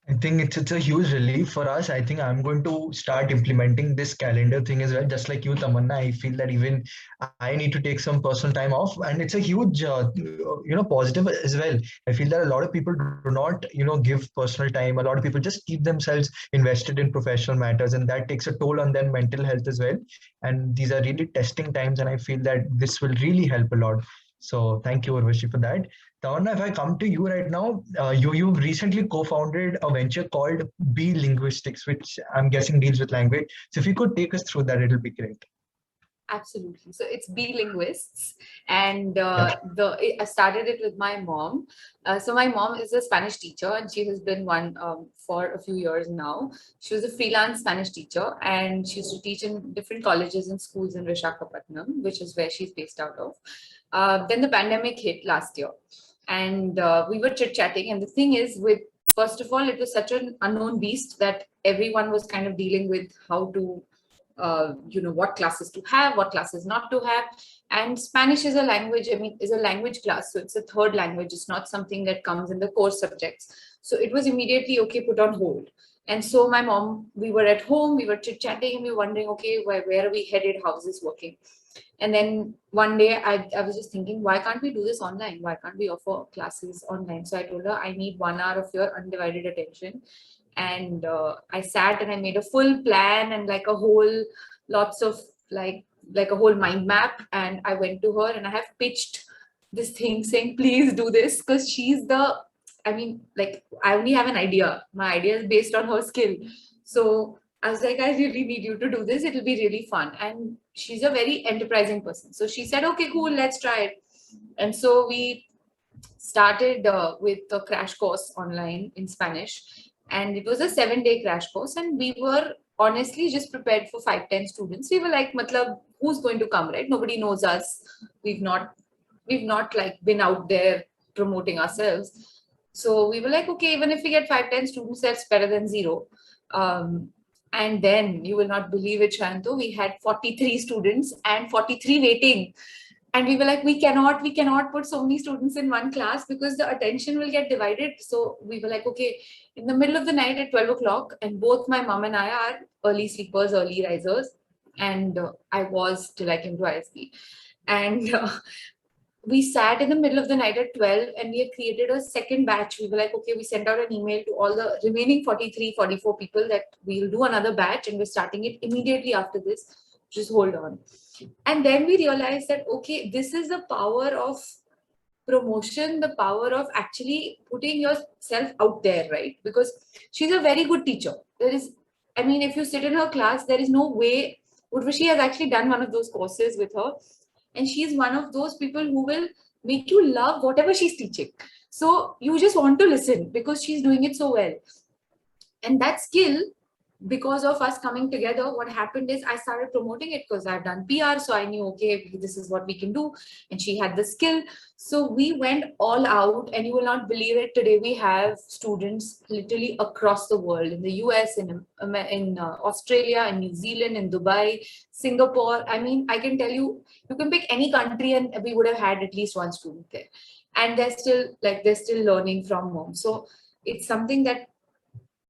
I think it's a huge relief for us. I think I'm going to start implementing this calendar thing as well. Just like you, Tamanna, I feel that even I need to take some personal time off, and it's a huge, positive as well. I feel that a lot of people do not, give personal time. A lot of people just keep themselves invested in professional matters, and that takes a toll on their mental health as well. And these are really testing times, and I feel that this will really help a lot. So thank you, Urvashi, for that. Tamanna, if I come to you right now, you've recently co-founded a venture called B Linguistics, which I'm guessing deals with language. So if you could take us through that, it'll be great. Absolutely. So it's B Linguists, and I started it with my mom. So my mom is a Spanish teacher, and she has been one for a few years now. She was a freelance Spanish teacher, and she used to teach in different colleges and schools in Visakhapatnam, which is where she's based out of. Then the pandemic hit last year, and we were chit-chatting. And the thing is, first of all, it was such an unknown beast that everyone was kind of dealing with how to what classes to have, what classes not to have. And Spanish is a language, is a language class. So it's a third language. It's not something that comes in the core subjects. So it was immediately, put on hold. And so my mom, we were at home, we were chit-chatting, and we were wondering, where are we headed? How is this working? And then one day I was just thinking, why can't we do this online? Why can't we offer classes online? So I told her, I need 1 hour of your undivided attention. And I sat and I made a full plan and like a whole lots of like a whole mind map. And I went to her and I have pitched this thing saying, please do this, because she's I only have an idea. My idea is based on her skill. So I was like, I really need you to do this. It'll be really fun. And she's a very enterprising person. So she said, okay, cool, let's try it. And so we started with a crash course online in Spanish. And it was a 7-day crash course, and we were honestly just prepared for 5-10 students. We were like, matlab, who's going to come, right? Nobody knows us. We've not like been out there promoting ourselves. So we were like, okay, even if we get 5-10 students, that's better than zero. And then you will not believe it, Shanto, we had 43 students and 43 waiting. And we were like, we cannot put so many students in one class because the attention will get divided. So we were like, okay, in the middle of the night at 12 o'clock, and both my mom and I are early sleepers, early risers. And I was till I came to ISB. And we sat in the middle of the night at 12 and we had created a second batch. We were like, okay, we sent out an email to all the remaining 43, 44 people that we'll do another batch and we're starting it immediately after this. Just hold on. And then we realized that, okay, this is the power of promotion, the power of actually putting yourself out there, right? Because she's a very good teacher. There is, I mean, if you sit in her class, there is no way. Urvashi has actually done one of those courses with her. And she's one of those people who will make you love whatever she's teaching. So you just want to listen because she's doing it so well. And that skill, because of us coming together, what happened is I started promoting it because I've done PR. So I knew, okay, this is what we can do. And she had the skill. So we went all out, and you will not believe it. Today we have students literally across the world, in the US, in Australia, in New Zealand, in Dubai, Singapore. I mean, I can tell you, you can pick any country and we would have had at least one student there. And they're still learning from home. So it's something that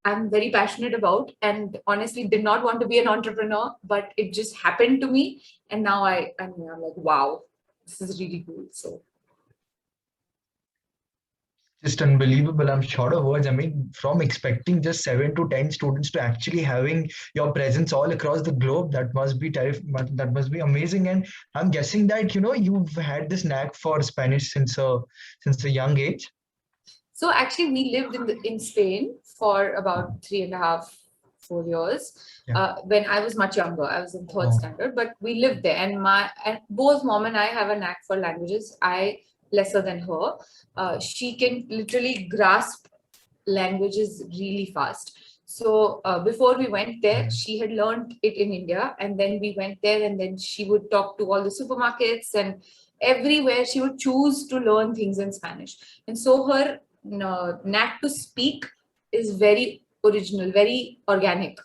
I'm very passionate about, and honestly did not want to be an entrepreneur, but it just happened to me. And now I'm like, wow, this is really cool. So Just unbelievable. I'm short of words. I mean, from expecting just 7 to 10 students to actually having your presence all across the globe, that must be terrifying. That must be amazing. And I'm guessing that you've had this knack for Spanish since a young age. So actually, we lived in Spain for about 3.5, 4 years. Yeah. When I was much younger, I was in third Oh. standard, but we lived there. And both mom and I have a knack for languages. I lesser than her. She can literally grasp languages really fast. So before we went there, she had learned it in India, and then we went there, and then she would talk to all the supermarkets and everywhere. She would choose to learn things in Spanish, and so her knack to speak is very original, very organic.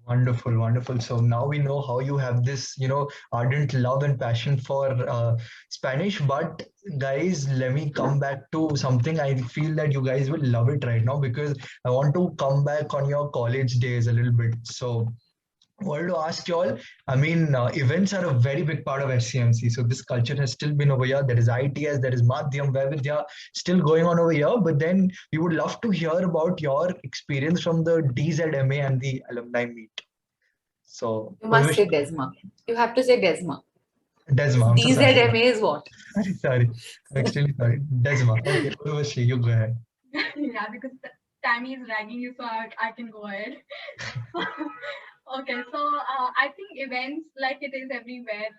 Wonderful, wonderful. So now we know how you have this, ardent love and passion for Spanish. But guys, let me come back to something. I feel that you guys will love it right now because I want to come back on your college days a little bit. So I wanted to ask you all, I mean, events are a very big part of SCMC. So this culture has still been over here. There is ITS, there is Madhyam, Vaidya still going on over here. But then we would love to hear about your experience from the DZMA and the alumni meet. So, You must say Desma. You have to say Desma. Desma, I'm so sorry. DZMA is what? Sorry, I'm extremely sorry. Desma. Okay, Urvashi, you go ahead. Yeah, because Tammy is dragging you, so I can go ahead. Okay, so I think events, like it is everywhere,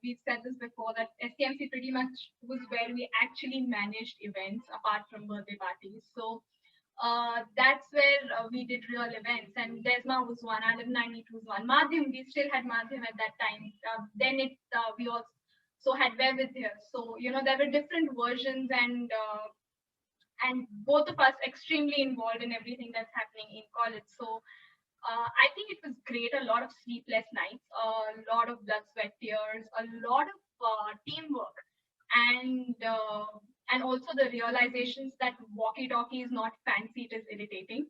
we've said this before, that SCMC pretty much was where we actually managed events apart from birthday parties. So that's where we did real events, and Desma was one, Alumni Meet was one. Madhyam, we still had Madhyam at that time. Then we also had Vaidya. So there were different versions, and both of us extremely involved in everything that's happening in college. So I think it was great. A lot of sleepless nights, a lot of blood, sweat, tears, a lot of teamwork, and also the realizations that walkie-talkie is not fancy; it is irritating.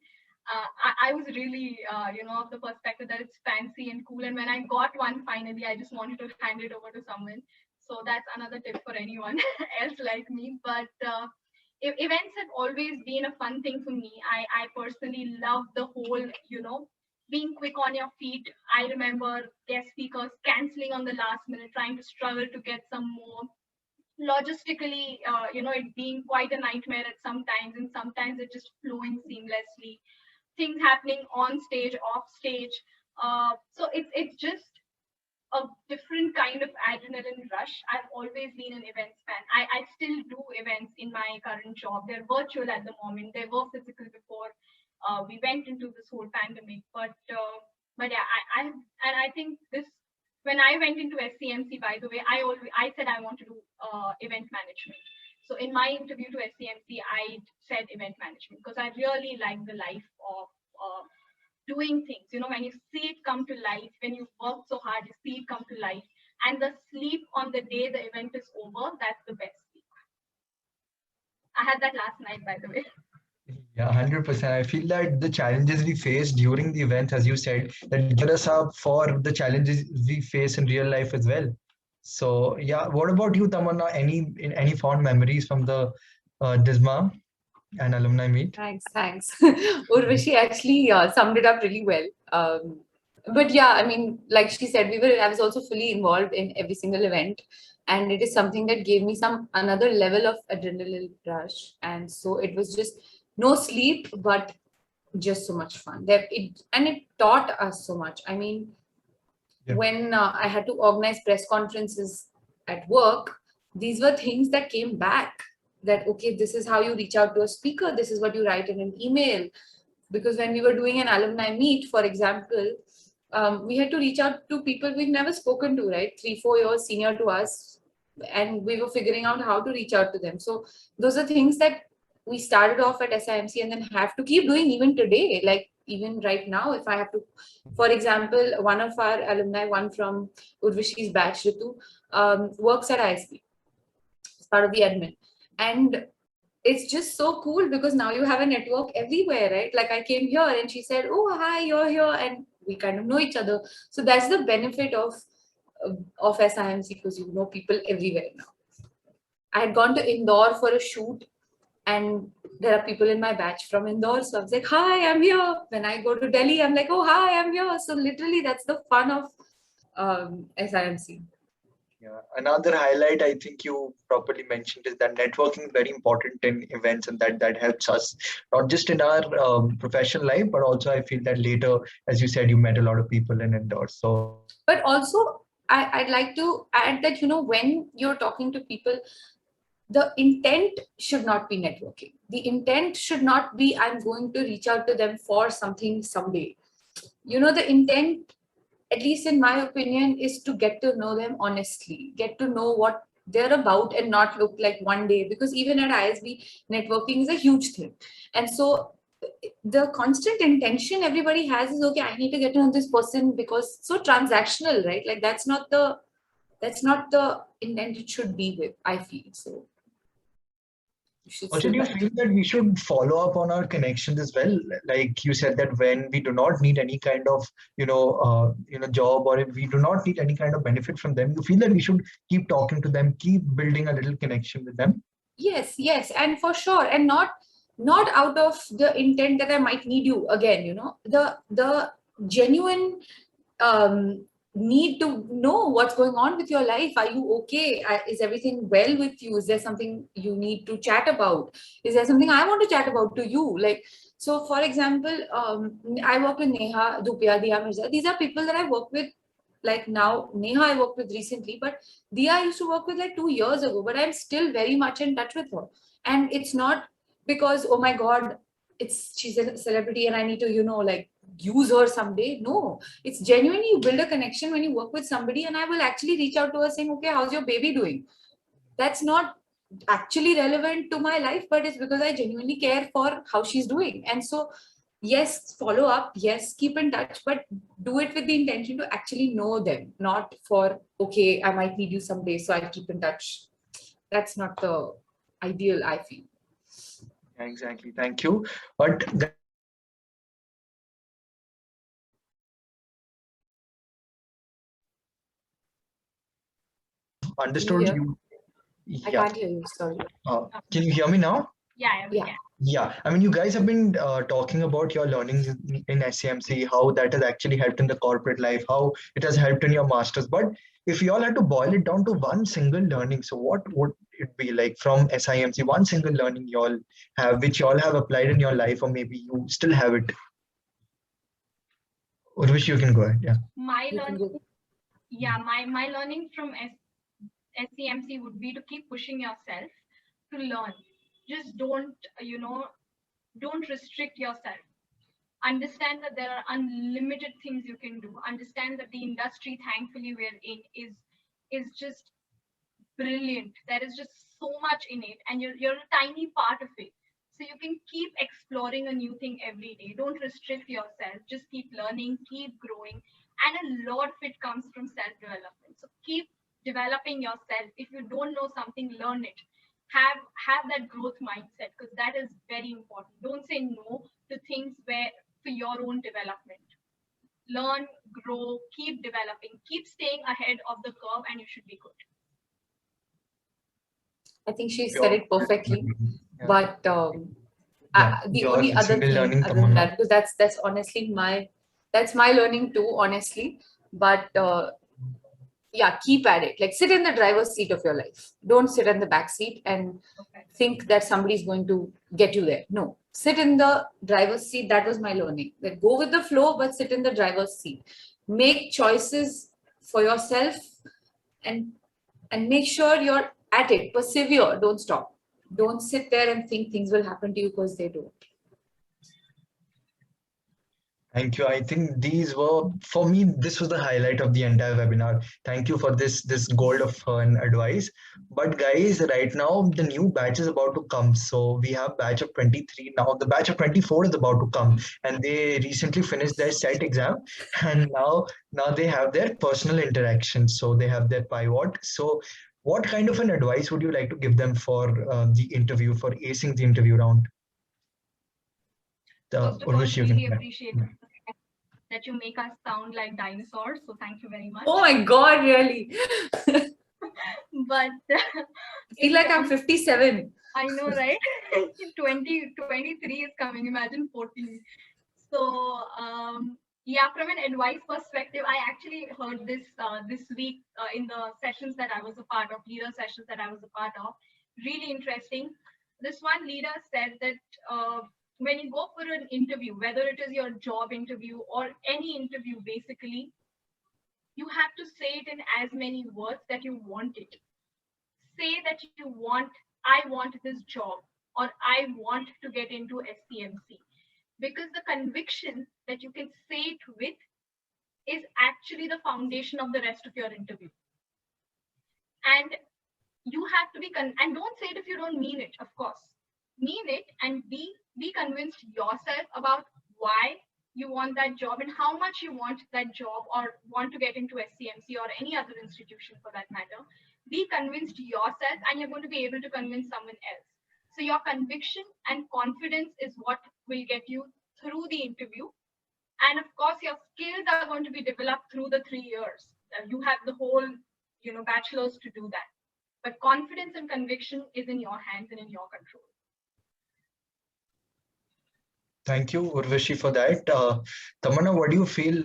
I was really, of the perspective that it's fancy and cool. And when I got one finally, I just wanted to hand it over to someone. So that's another tip for anyone else like me. But events have always been a fun thing for me. I personally love the whole, being quick on your feet. I remember guest speakers canceling on the last minute, trying to struggle to get some more. Logistically, it being quite a nightmare at some times, and sometimes it just flowing seamlessly. Things happening on stage, off stage. So it's just a different kind of adrenaline rush. I've always been an events fan. I still do events in my current job. They're virtual at the moment. They were physical before we went into this whole pandemic. But yeah, I think this, when I went into SCMC, by the way, I said I want to do event management. So in my interview to SCMC, I said event management because I really like the life of doing things. When you see it come to life, when you work so hard, you see it come to life. And the sleep on the day the event is over, that's the best sleep. I had that last night, by the way. Yeah, 100%. I feel that the challenges we face during the events, as you said, that gear us up for the challenges we face in real life as well. So yeah, what about you, Tamanna? Any fond memories from the Disma and alumni meet? Thanks. Urvashi actually summed it up really well. But yeah, I mean, like she said, I was also fully involved in every single event, and it is something that gave me another level of adrenaline rush. And so it was just no sleep, but just so much fun. It taught us so much. I mean, Yeah. when I had to organize press conferences at work, these were things that came back, that okay, this is how you reach out to a speaker, this is what you write in an email. Because when we were doing an alumni meet, for example, we had to reach out to people we've never spoken to, right? 3-4 years senior to us, and we were figuring out how to reach out to them. So those are things that we started off at SIMC and then have to keep doing even today. Like even right now, if I have to, for example, one of our alumni, one from Urvishi's batch, Ritu, works at ISB as part of the admin. And it's just so cool because now you have a network everywhere, right? Like I came here and she said, "Oh, hi, you're here," and we kind of know each other. So that's the benefit of SIMC, because you know people everywhere now. I had gone to Indore for a shoot, and there are people in my batch from Indore. So I was like, "Hi, I'm here." When I go to Delhi, I'm like, "Oh, hi, I'm here." So literally, that's the fun of SIMC. Yeah. Another highlight I think you properly mentioned is that networking is very important in events, and that helps us not just in our professional life, but also I feel that later, as you said, you met a lot of people in indoors. So But also, I'd like to add that, when you're talking to people, the intent should not be networking. The intent should not be, I'm going to reach out to them for something someday. The intent, at least in my opinion, is to get to know them honestly, get to know what they're about, and not look like one day. Because even at ISB, networking is a huge thing. And so the constant intention everybody has is, okay, I need to get to know this person, because it's so transactional, right? Like that's not the intent it should be with, I feel. So you should also, still do you back. feel that we should follow up on our connections as well? Like you said that when we do not need any kind of, job, or if we do not need any kind of benefit from them, you feel that we should keep talking to them, keep building a little connection with them? Yes, and for sure, and not out of the intent that I might need you again. The genuine um, need to know what's going on with your life. Are you okay? Is everything well with you? Is there something you need to chat about? Is there something I want to chat about to you? Like, so for example, I work with Neha Dupia, Diya Mirza. These are people that I work with. Like now, Neha I worked with recently, but Diya I used to work with like 2 years ago, but I'm still very much in touch with her. And it's not because, oh my God, she's a celebrity and I need to, like use her someday. No, it's genuinely, you build a connection when you work with somebody, and I will actually reach out to her saying, okay, how's your baby doing? That's not actually relevant to my life, but it's because I genuinely care for how she's doing. And so, yes, follow up, yes, keep in touch, but do it with the intention to actually know them, not for, okay, I might need you someday, so I'll keep in touch. That's not the ideal, I feel. Yeah, exactly. Thank you. But Can you understood hear? you. I Yeah. can't hear you, sorry. Can you hear me now? Yeah, we Yeah. can. Yeah, I mean, you guys have been talking about your learnings in SCMC, how that has actually helped in the corporate life, how it has helped in your masters. But if you all had to boil it down to one single learning, so what would it be like from SIMC? One single learning you all have, which you all have applied in your life, or maybe you still have it, or which you can go ahead. Yeah. My You can learning, go. yeah, my learning from SCMC would be to keep pushing yourself to learn. Just don't restrict yourself. Understand that there are unlimited things you can do. Understand that the industry, thankfully, we're in is just brilliant. There is just so much in it, and you're a tiny part of it. So you can keep exploring a new thing every day. Don't restrict yourself. Just keep learning, keep growing. And a lot of it comes from self-development. So keep developing yourself. If you don't know something, learn it. Have that growth mindset, because that is very important. Don't say no to things where for your own development. Learn, grow, keep developing, keep staying ahead of the curve, and you should be good. I think she said Pure. it perfectly. Yeah. But the Your only other single thing learning, other than Tamanna. that, because that's honestly my learning too, honestly. But yeah, keep at it. Like sit in the driver's seat of your life. Don't sit in the back seat and Okay. think that somebody's going to get you there. No, sit in the driver's seat. That was my learning. Like go with the flow, but sit in the driver's seat. Make choices for yourself and make sure you're at it. Persevere. Don't stop. Don't sit there and think things will happen to you, because they don't. Thank you. I think these were, for me, this was the highlight of the entire webinar. Thank you for this gold of fun advice. But guys, right now the new batch is about to come. So we have batch of 23 now. The batch of 24 is about to come, and they recently finished their set exam, and now they have their personal interaction. So they have their pivot. So what kind of an advice would you like to give them for the interview, for acing the interview round? First of all, Urvashi, you can really start. appreciate that you make us sound like dinosaurs. So thank you very much. Oh my God, really? But I feel like I'm 57. I know, right? 2023 is coming. Imagine 14. So yeah, from an advice perspective, I actually heard this week in the sessions that I was a part of, leader sessions that I was a part of. Really interesting. This one leader said that when you go for an interview, whether it is your job interview or any interview, basically, you have to say it in as many words that you want it. Say that I want this job, or I want to get into SCMC, because the conviction that you can say it with is actually the foundation of the rest of your interview. And you have to be and don't say it if you don't mean it. Of course, mean it and be convinced yourself about why you want that job and how much you want that job, or want to get into SCMC or any other institution for that matter. Be convinced yourself, and you're going to be able to convince someone else. So your conviction and confidence is what will get you through the interview. And of course, your skills are going to be developed through the 3 years. You have the whole, bachelor's to do that. But confidence and conviction is in your hands and in your control. Thank you, Urvashi, for that. Tamanna, what do you feel?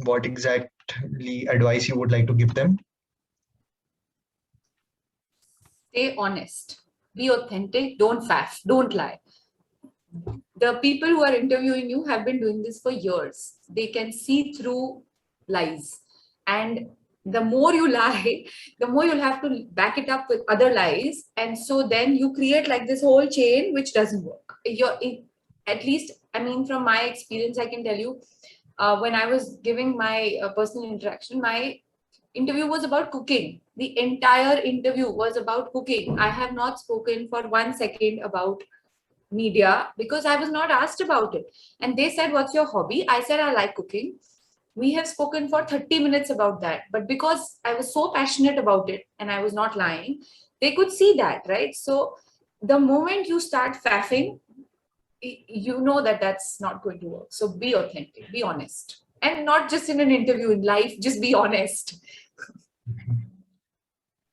What exactly advice you would like to give them? Stay honest. Be authentic. Don't faff. Don't lie. The people who are interviewing you have been doing this for years. They can see through lies. And the more you lie, the more you'll have to back it up with other lies. And so then you create like this whole chain, which doesn't work. At least, I mean, from my experience, I can tell you, when I was giving my personal interaction, my interview was about cooking. The entire interview was about cooking. I have not spoken for 1 second about media because I was not asked about it. And they said, "What's your hobby?" I said, "I like cooking." We have spoken for 30 minutes about that. But because I was so passionate about it and I was not lying, they could see that, right? So the moment you start faffing, you know that that's not going to work. So be authentic, be honest. And not just in an interview, in life, just be honest.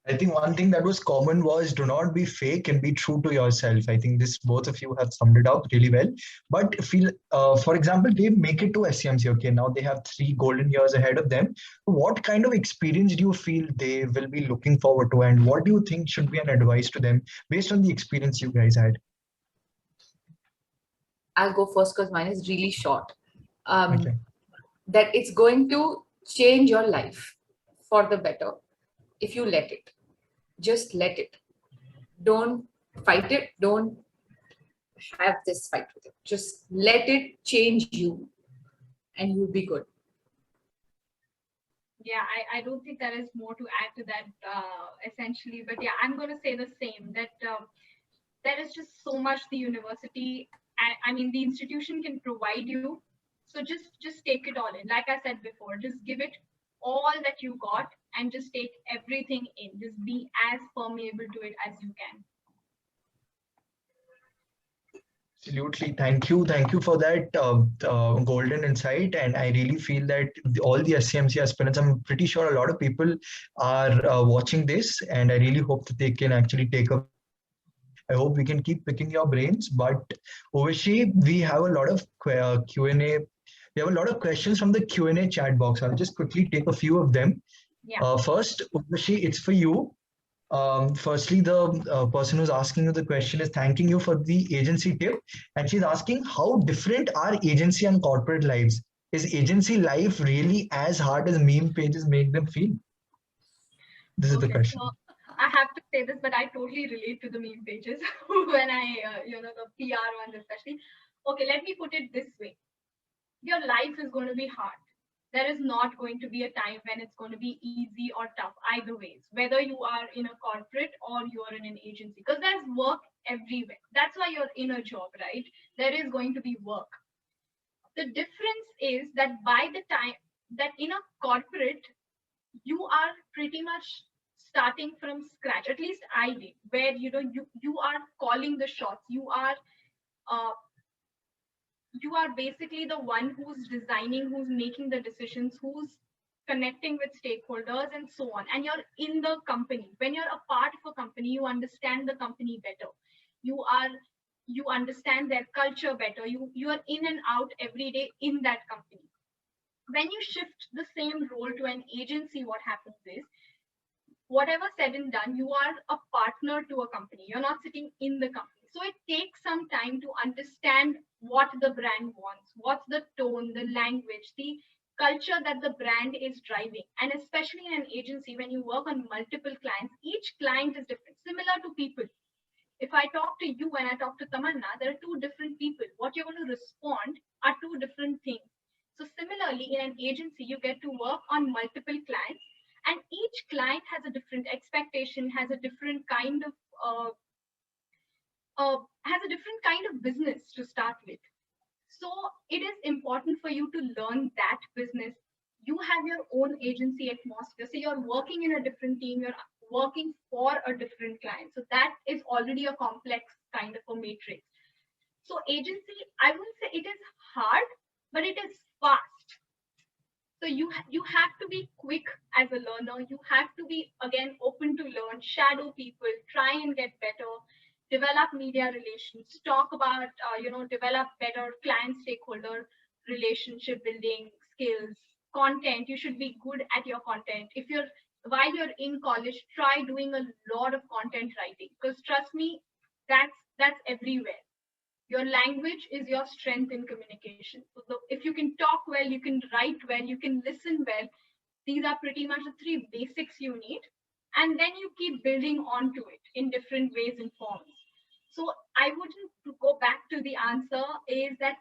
I think one thing that was common was do not be fake and be true to yourself. I think this both of you have summed it up really well. But feel, for example, they make it to SCMC. Okay, now they have 3 golden years ahead of them. What kind of experience do you feel they will be looking forward to, and what do you think should be an advice to them based on the experience you guys had? I'll go first because mine is really short. Okay. That it's going to change your life for the better if you let it. Just let it. Don't fight it. Don't have this fight with it. Just let it change you and you'll be good. Yeah, I don't think there is more to add to that essentially. But yeah, I'm going to say the same, that there is just so much the university, I mean, the institution can provide you. So just take it all in. Like I said before, just give it all that you got and just take everything in. Just be as permeable to it as you can. Absolutely. Thank you for that golden insight. And I really feel that all the SCMC aspirants, I'm pretty sure a lot of people are watching this, and I really hope that they can actually take up. I hope we can keep picking your brains. But Urvashi, we have a lot of Q&A. We have a lot of questions from the Q&A chat box. I'll just quickly take a few of them. Yeah. First, Urvashi, it's for you. Firstly, the person who's asking you the question is thanking you for the agency tip, and she's asking how different are agency and corporate lives. Is agency life really as hard as meme pages make them feel? This is the Okay, question. so I have to say this, but I totally relate to the meme pages when I, the PR ones especially. Okay, let me put it this way. Your life is going to be hard. There is not going to be a time when it's going to be easy or tough, either ways, whether you are in a corporate or you are in an agency, because there's work everywhere. That's why you're in a job, right? There is going to be work. The difference is that by the time that in a corporate, you are pretty much starting from scratch. At least I did, where you are calling the shots. Uh, you are basically the one who's designing, who's making the decisions, who's connecting with stakeholders and so on. And you're in the company. When you're a part of a company, you understand the company better. You understand their culture better. You are in and out every day in that company. When you shift the same role to an agency, what happens is, whatever said and done, you are a partner to a company. You're not sitting in the company. So it takes some time to understand what the brand wants, what's the tone, the language, the culture that the brand is driving. And especially in an agency, when you work on multiple clients, each client is different, similar to people. If I talk to you and I talk to Tamanna, there are two different people. What you're going to respond are two different things. So similarly, in an agency, you get to work on multiple clients, and each client has a different expectation, has a different kind of business to start with. So it is important for you to learn that business. You have your own agency atmosphere. So you're working in a different team, you're working for a different client. So that is already a complex kind of a matrix. So agency, I wouldn't say it is hard, but it is fast. So you have to be quick as a learner. You have to be, again, open to learn, shadow people, try and get better, develop media relations, talk about, develop better client stakeholder relationship building skills, content. You should be good at your content. While you're in college, try doing a lot of content writing, because trust me, that's everywhere. Your language is your strength in communication. So if you can talk well, you can write well, you can listen well. These are pretty much the three basics you need. And then you keep building onto it in different ways and forms. So I wouldn't, to go back to the answer, is that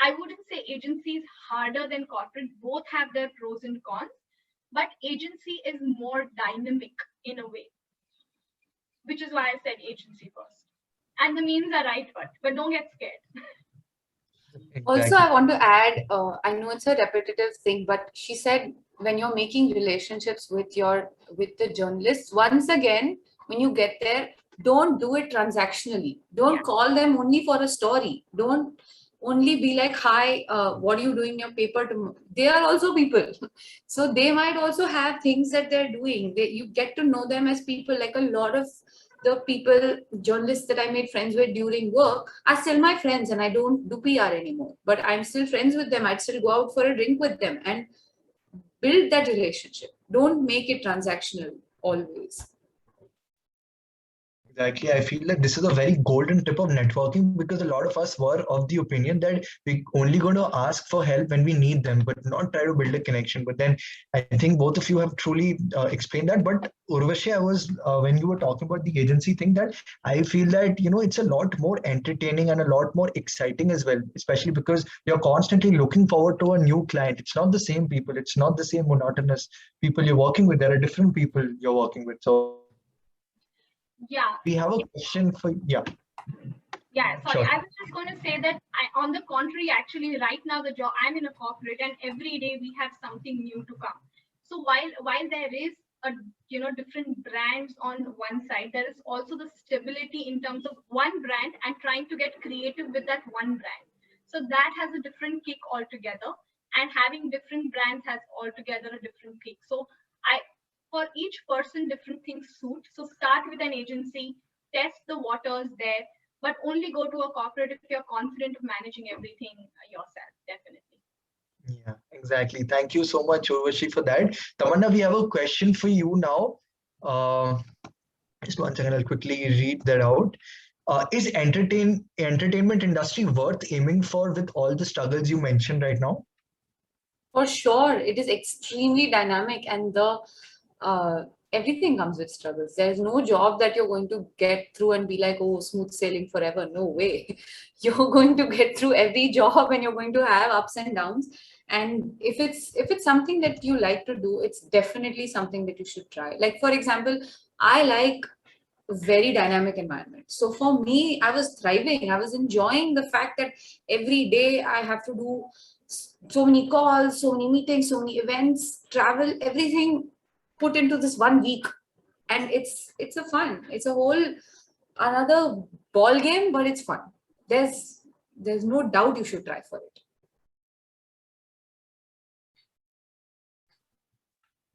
I wouldn't say agency is harder than corporate. Both have their pros and cons, but agency is more dynamic in a way, which is why I said agency first. And the memes are right, but don't get scared. Exactly. Also, I want to add, I know it's a repetitive thing, but she said when you're making relationships with the journalists, once again, when you get there, don't do it transactionally. Don't call them only for a story. Don't only be like, hi, what are you doing in your paper tomorrow? They are also people. So they might also have things that they're doing. You get to know them as people. Like a lot of the people, journalists that I made friends with during work are still my friends, and I don't do PR anymore, but I'm still friends with them. I'd still go out for a drink with them and build that relationship. Don't make it transactional always. Exactly. I feel like this is a very golden tip of networking, because a lot of us were of the opinion that we're only going to ask for help when we need them, but not try to build a connection. But then I think both of you have truly explained that. But Urvashi, I was, when you were talking about the agency thing, that I feel that, it's a lot more entertaining and a lot more exciting as well, especially because you're constantly looking forward to a new client. It's not the same people. It's not the same monotonous people you're working with. There are different people you're working with. So Yeah. we have a question for, yeah. Yeah, sorry. Sure. I was just going to say that on the contrary, actually, right now the job I'm in a corporate, and every day we have something new to come. So while there is a different brands on one side, there is also the stability in terms of one brand and trying to get creative with that one brand. So that has a different kick altogether, and having different brands has altogether a different kick. So I for each person different things suit. So start with an agency, test the waters there, but only go to a corporate if you're confident of managing everything yourself, definitely. Yeah, exactly. Thank you so much, Urvashi, for that. Tamanna, we have a question for you now. Just one second, I'll quickly read that out. Is entertainment industry worth aiming for with all the struggles you mentioned right now? For sure, it is extremely dynamic, and the everything comes with struggles. There's no job that you're going to get through and be like, oh, smooth sailing forever. No way. You're going to get through every job, and you're going to have ups and downs. And if it's something that you like to do, it's definitely something that you should try. Like, for example, I like very dynamic environment. So for me, I was thriving. I was enjoying the fact that every day I have to do so many calls, so many meetings, so many events, travel, everything put into this 1 week. And it's a fun. It's a whole another ball game, but it's fun. There's no doubt you should try for it.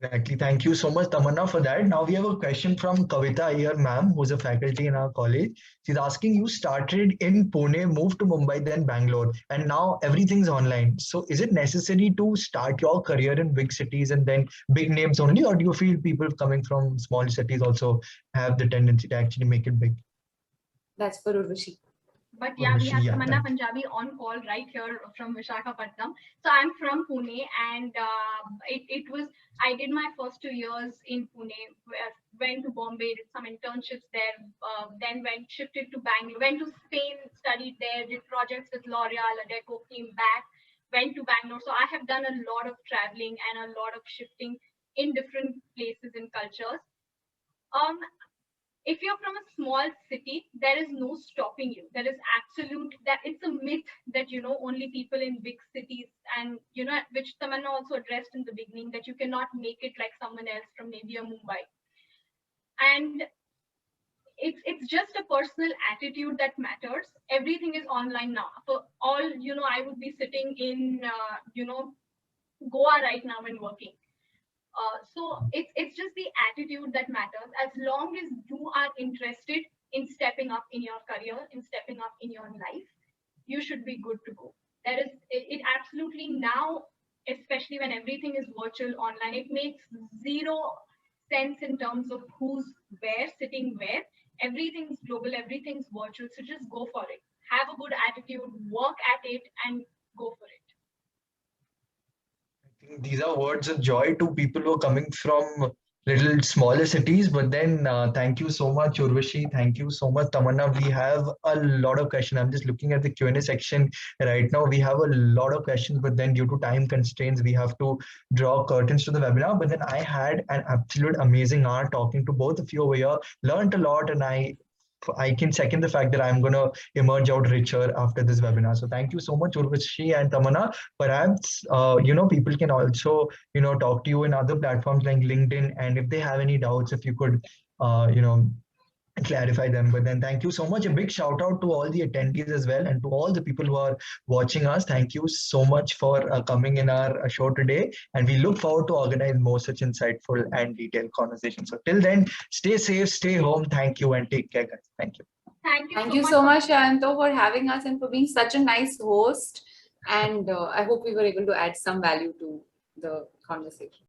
Exactly. Thank you so much, Tamanna, for that. Now we have a question from Kavita Iyer, ma'am, who's a faculty in our college. She's asking, you started in Pune, moved to Mumbai, then Bangalore, and now everything's online. So is it necessary to start your career in big cities and then big names only, or do you feel people coming from small cities also have the tendency to actually make it big? That's for Urvashi. But yeah, we have Yeah, Tamanna Punjabi on call right here from Visakhapatnam. So I'm from Pune, and I did my first 2 years in Pune, went to Bombay, did some internships there, then shifted to Bangalore, went to Spain, studied there, did projects with L'Oreal, Adecco, came back, went to Bangalore. So I have done a lot of traveling and a lot of shifting in different places and cultures. Um, if you're from a small city, there is no stopping you. There is absolute that it's a myth that only people in big cities, and which Tamanna also addressed in the beginning, that you cannot make it like someone else from maybe a Mumbai. And it's just a personal attitude that matters. Everything is online now. For all I would be sitting in Goa right now and working. So it's just the attitude that matters. As long as you are interested in stepping up in your career, in stepping up in your life, you should be good to go. There is it absolutely now, especially when everything is virtual online, it makes zero sense in terms of who's where, sitting where. Everything's global, everything's virtual. So just go for it. Have a good attitude, work at it, and go for it. I think these are words of joy to people who are coming from little smaller cities. But then, thank you so much, Urvashi. Thank you so much, Tamanna. We have a lot of questions. I'm just looking at the Q&A section right now. We have a lot of questions, but then due to time constraints, we have to draw curtains to the webinar. But then I had an absolute amazing hour talking to both of you over here. Learned a lot, and I can second the fact that I'm going to emerge out richer after this webinar. So thank you so much, Urvashi and Tamanna. Perhaps, people can also, talk to you in other platforms like LinkedIn. And if they have any doubts, if you could, clarify them. But then thank you so much. A big shout out to all the attendees as well, and to all the people who are watching us. Thank you so much for coming in our show today, and we look forward to organize more such insightful and detailed conversations. So till then, stay safe, stay home. Thank you, and take care, guys. Thank you. Thank you so much, Shayanto, for having us and for being such a nice host. And I hope we were able to add some value to the conversation.